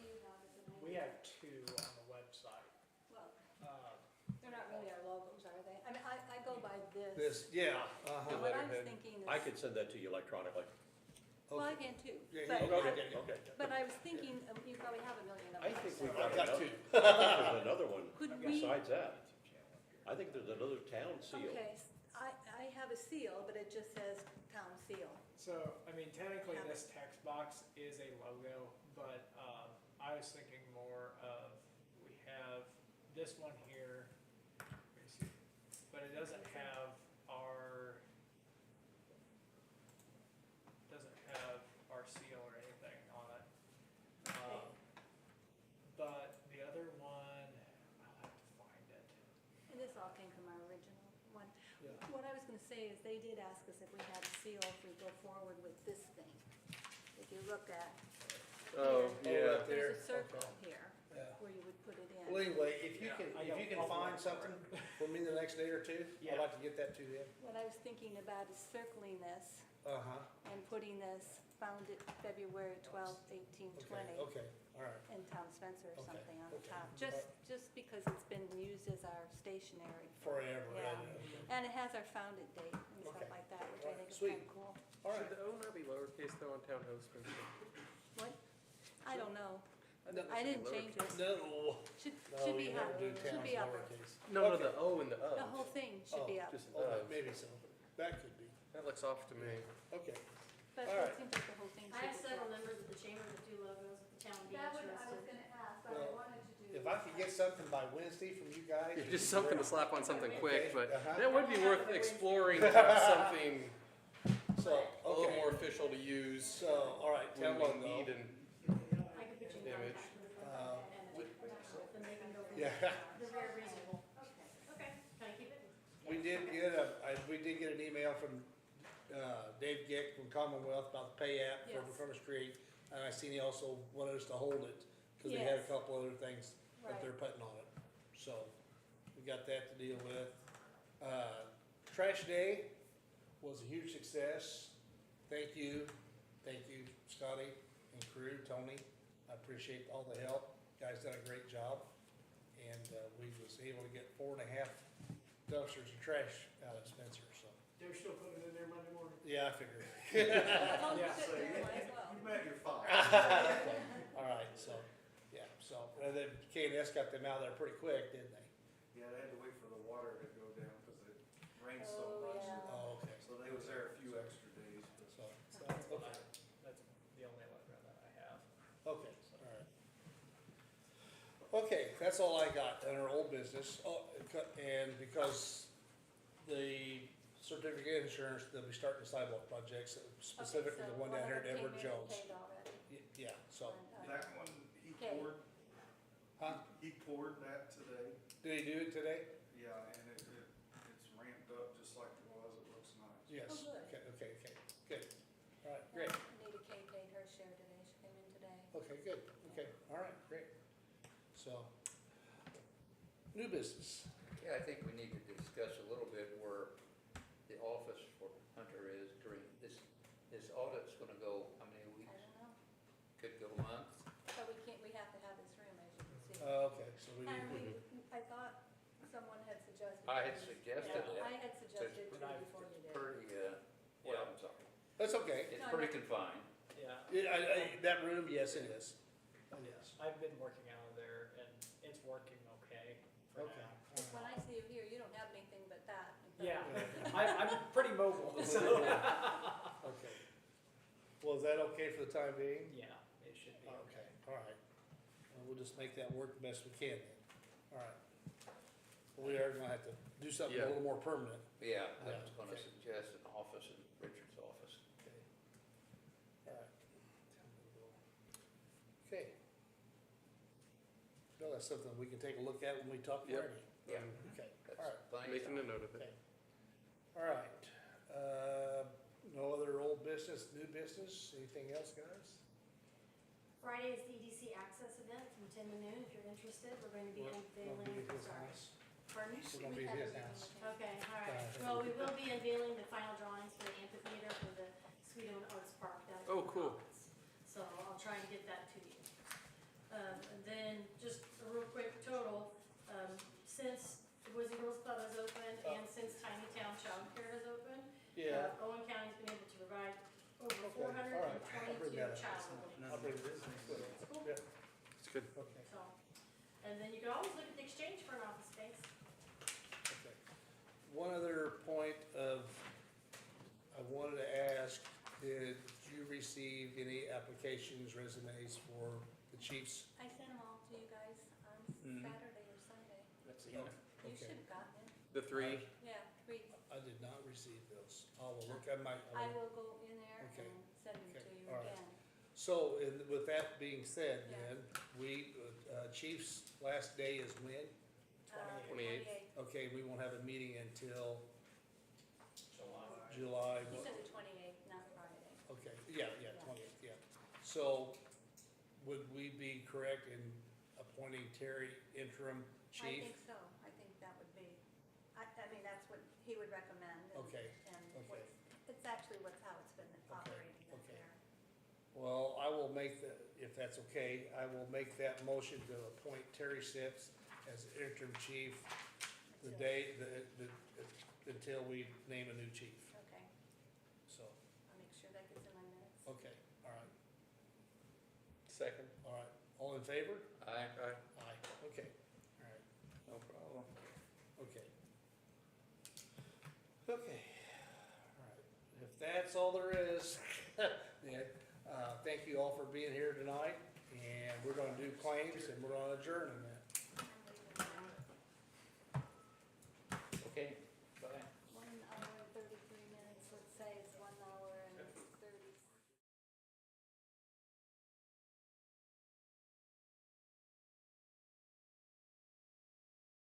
We have 2 on the website. Well, Um, they're not really our logos, are they? I mean, I go by this. This, yeah, And uh-huh. what I was letterhead. thinking is. I could send that to you electronically. Well, I can too. Yeah, But okay, I- Okay. But I was thinking, you probably have a million of I them. think so- we've got I've got another, 2. I think there's another one Could we- besides that. I think there's another town seal. Okay, I have a seal, but it just says town seal. So, I mean, technically Have this text box is a logo, but, I was thinking more of, we have this one here, let me see, but it doesn't have our seal or anything on it. But the other one, I'll have to find it. And this all came from our original one. Yeah. What I was gonna say is they did ask us if we had a seal if we go forward with this thing. If you look at, Oh, yeah. right there. there's a circle Okay. here Yeah. where you would put it in. Well, anyway, if you Yeah, can, I if you don't- can I'll find look for something for me the next day or two, Yeah. I'd like to get that to them. What I was thinking about is circling this Uh-huh, and putting this, founded February 12th, 1820. okay, all right. In Town Spencer or Okay, something on the okay. top, just because it's been used as our stationery. Forever, Yeah. yeah. And it has our founded date and Okay. stuff like that, which I think is Sweet. kind of cool. All Should right. the O not be lowercase though on Town House Spencer? What? I don't know. No, I didn't change it. No, Should no, be you never up, do should towns be upper. lowercase. No, Okay. the O and the The of. whole thing should be up, Just Oh, of. maybe so. That could be. That looks off to me. Okay. but all it right. seems like the whole thing should be. I have several up. members of the chamber that do logos if the town would be That would, I was interested. gonna ask, but I Well, wanted to do. If I could get something by Wednesday from you guys. Yeah, it'd just be something to great. slap on something quick, but Uh-huh. that would be worth exploring to have something So, a little okay. more official to use So, all right, when town we logo. need and I could put you in Image. contact with them Uh, and they can go from Yeah. there. They're very reasonable. Okay, can I keep it? We did get an email from, Dave Gick from Commonwealth about the pay app for Yes. McCormick Street. And I seen he also wanted us to hold it, cause they had a Yes. couple other things that Right. they're putting on it. So, we got that to deal with. Trash Day was a huge success. Thank you, Scotty and crew, Tony. I appreciate all the help. Guy's done a great job, and, we was able to get 4.5 dumpsters of trash out of Spencer, so. They're still putting it in there Monday morning? Yeah, I figured. As long as Yeah, you so sit you, there, might as well. you met your five. All right, so, yeah, so, and then K&S got them out there pretty quick, didn't they? Yeah, they had to wait for the water to go down because it rained so Oh, much. yeah. Oh, okay. So they was there a few extra days, but. So, That's what okay, that's the only letter that I have. okay, all right. Okay, that's all I got in our old business. Oh, and because the certificate of insurance, they'll be starting the sidewalk projects, specifically the one down here at Edward Jones. Yeah, so, That one, he Okay. poured, huh? he poured that today. Did he do it today? Yeah, and it's ramped up just like it was. It looks nice. Yes. Oh, good. Okay, good. All right, great. Anita Kay paid her share today, she came in today. Okay, good, okay, all right, great. So, new business. Yeah, I think we need to discuss a little bit where the office for Hunter is during this audit's gonna go, how many I weeks? don't know, Could go months. but we have to have this room, as you can see. Okay, so we And need, I thought someone had suggested. I had these. suggested Yeah, it. I had suggested It's two before you did. pretty, well, I'm sorry. that's okay. It's No, pretty no. confined. Yeah, Yeah, that room, yes, it is. Yes. I've been working out of there and it's working okay for Okay. now. Because when I see you here, you don't have anything but that. Yeah, I'm pretty mobile, so, Okay. Well, is that okay for the time being? yeah, it should be okay. Okay, all right. Well, we'll just make that work the best we can then. All right. We are gonna have to do something a Yeah. little more permanent. Yeah, I Yeah, was gonna okay. suggest an office in Richard's office. Okay. All right. Okay. No, that's something we can take a look at when we talk Yep. Friday. Yeah. Okay, That's all right, plenty of Making a time. note of it. okay. All right. No other old business, new business, anything else, guys? Friday is the EDC Access event from 10 to noon, if you're interested. We're going to be We'll be unveiling, at his sorry. house. Pardon? We're gonna be at his house. Okay, all right. Well, we will be unveiling the final drawings for the amphitheater for the Sweetone Arts Park down at Oh, the cool. Commons. So I'll try and get that to you. And then just a real quick total, since the Boys and Girls Club has opened and since Tiny Town Child Care has opened, Yeah. Owen County's been able to provide over Okay, all right. I'll bring 422 that up. child relief. I'll bring this. Cool. Yeah, It's good. okay, So, and then you can always look at the exchange for an office space. okay. One other point of, I wanted to ask, did you receive any applications, resumes for the chiefs? I sent them all to you guys on Mhm. Saturday or Sunday. Let's see. You Okay. should have gotten it. The three, Yeah, 3. I did not receive those. I will look, I might. I will go in there Okay. and send them Okay. to you All right. again. So, with that being said, Yeah. then, we, chief's last day is when? 28th. Okay, we won't have a meeting until July. July. You said the 28th, not Friday. Okay, yeah, 28th, yeah. So, would we be correct in appointing Terry interim I chief? think so. I think that would be, I mean, that's what he would recommend. and- Okay, And okay. it's actually how it's been operating up okay. there. Well, I will make the, if that's okay, I will make that motion to appoint Terry Sips as interim chief the day, until we name a new chief, Okay, so, I'll make sure that gets in my minutes. okay, all right, second. all right. All in favor? Aye, Aye, okay, all right. no problem. Okay. Okay, all right, if that's all there is, then, thank you all for being here tonight, and we're gonna do claims, and we're gonna adjourn in that.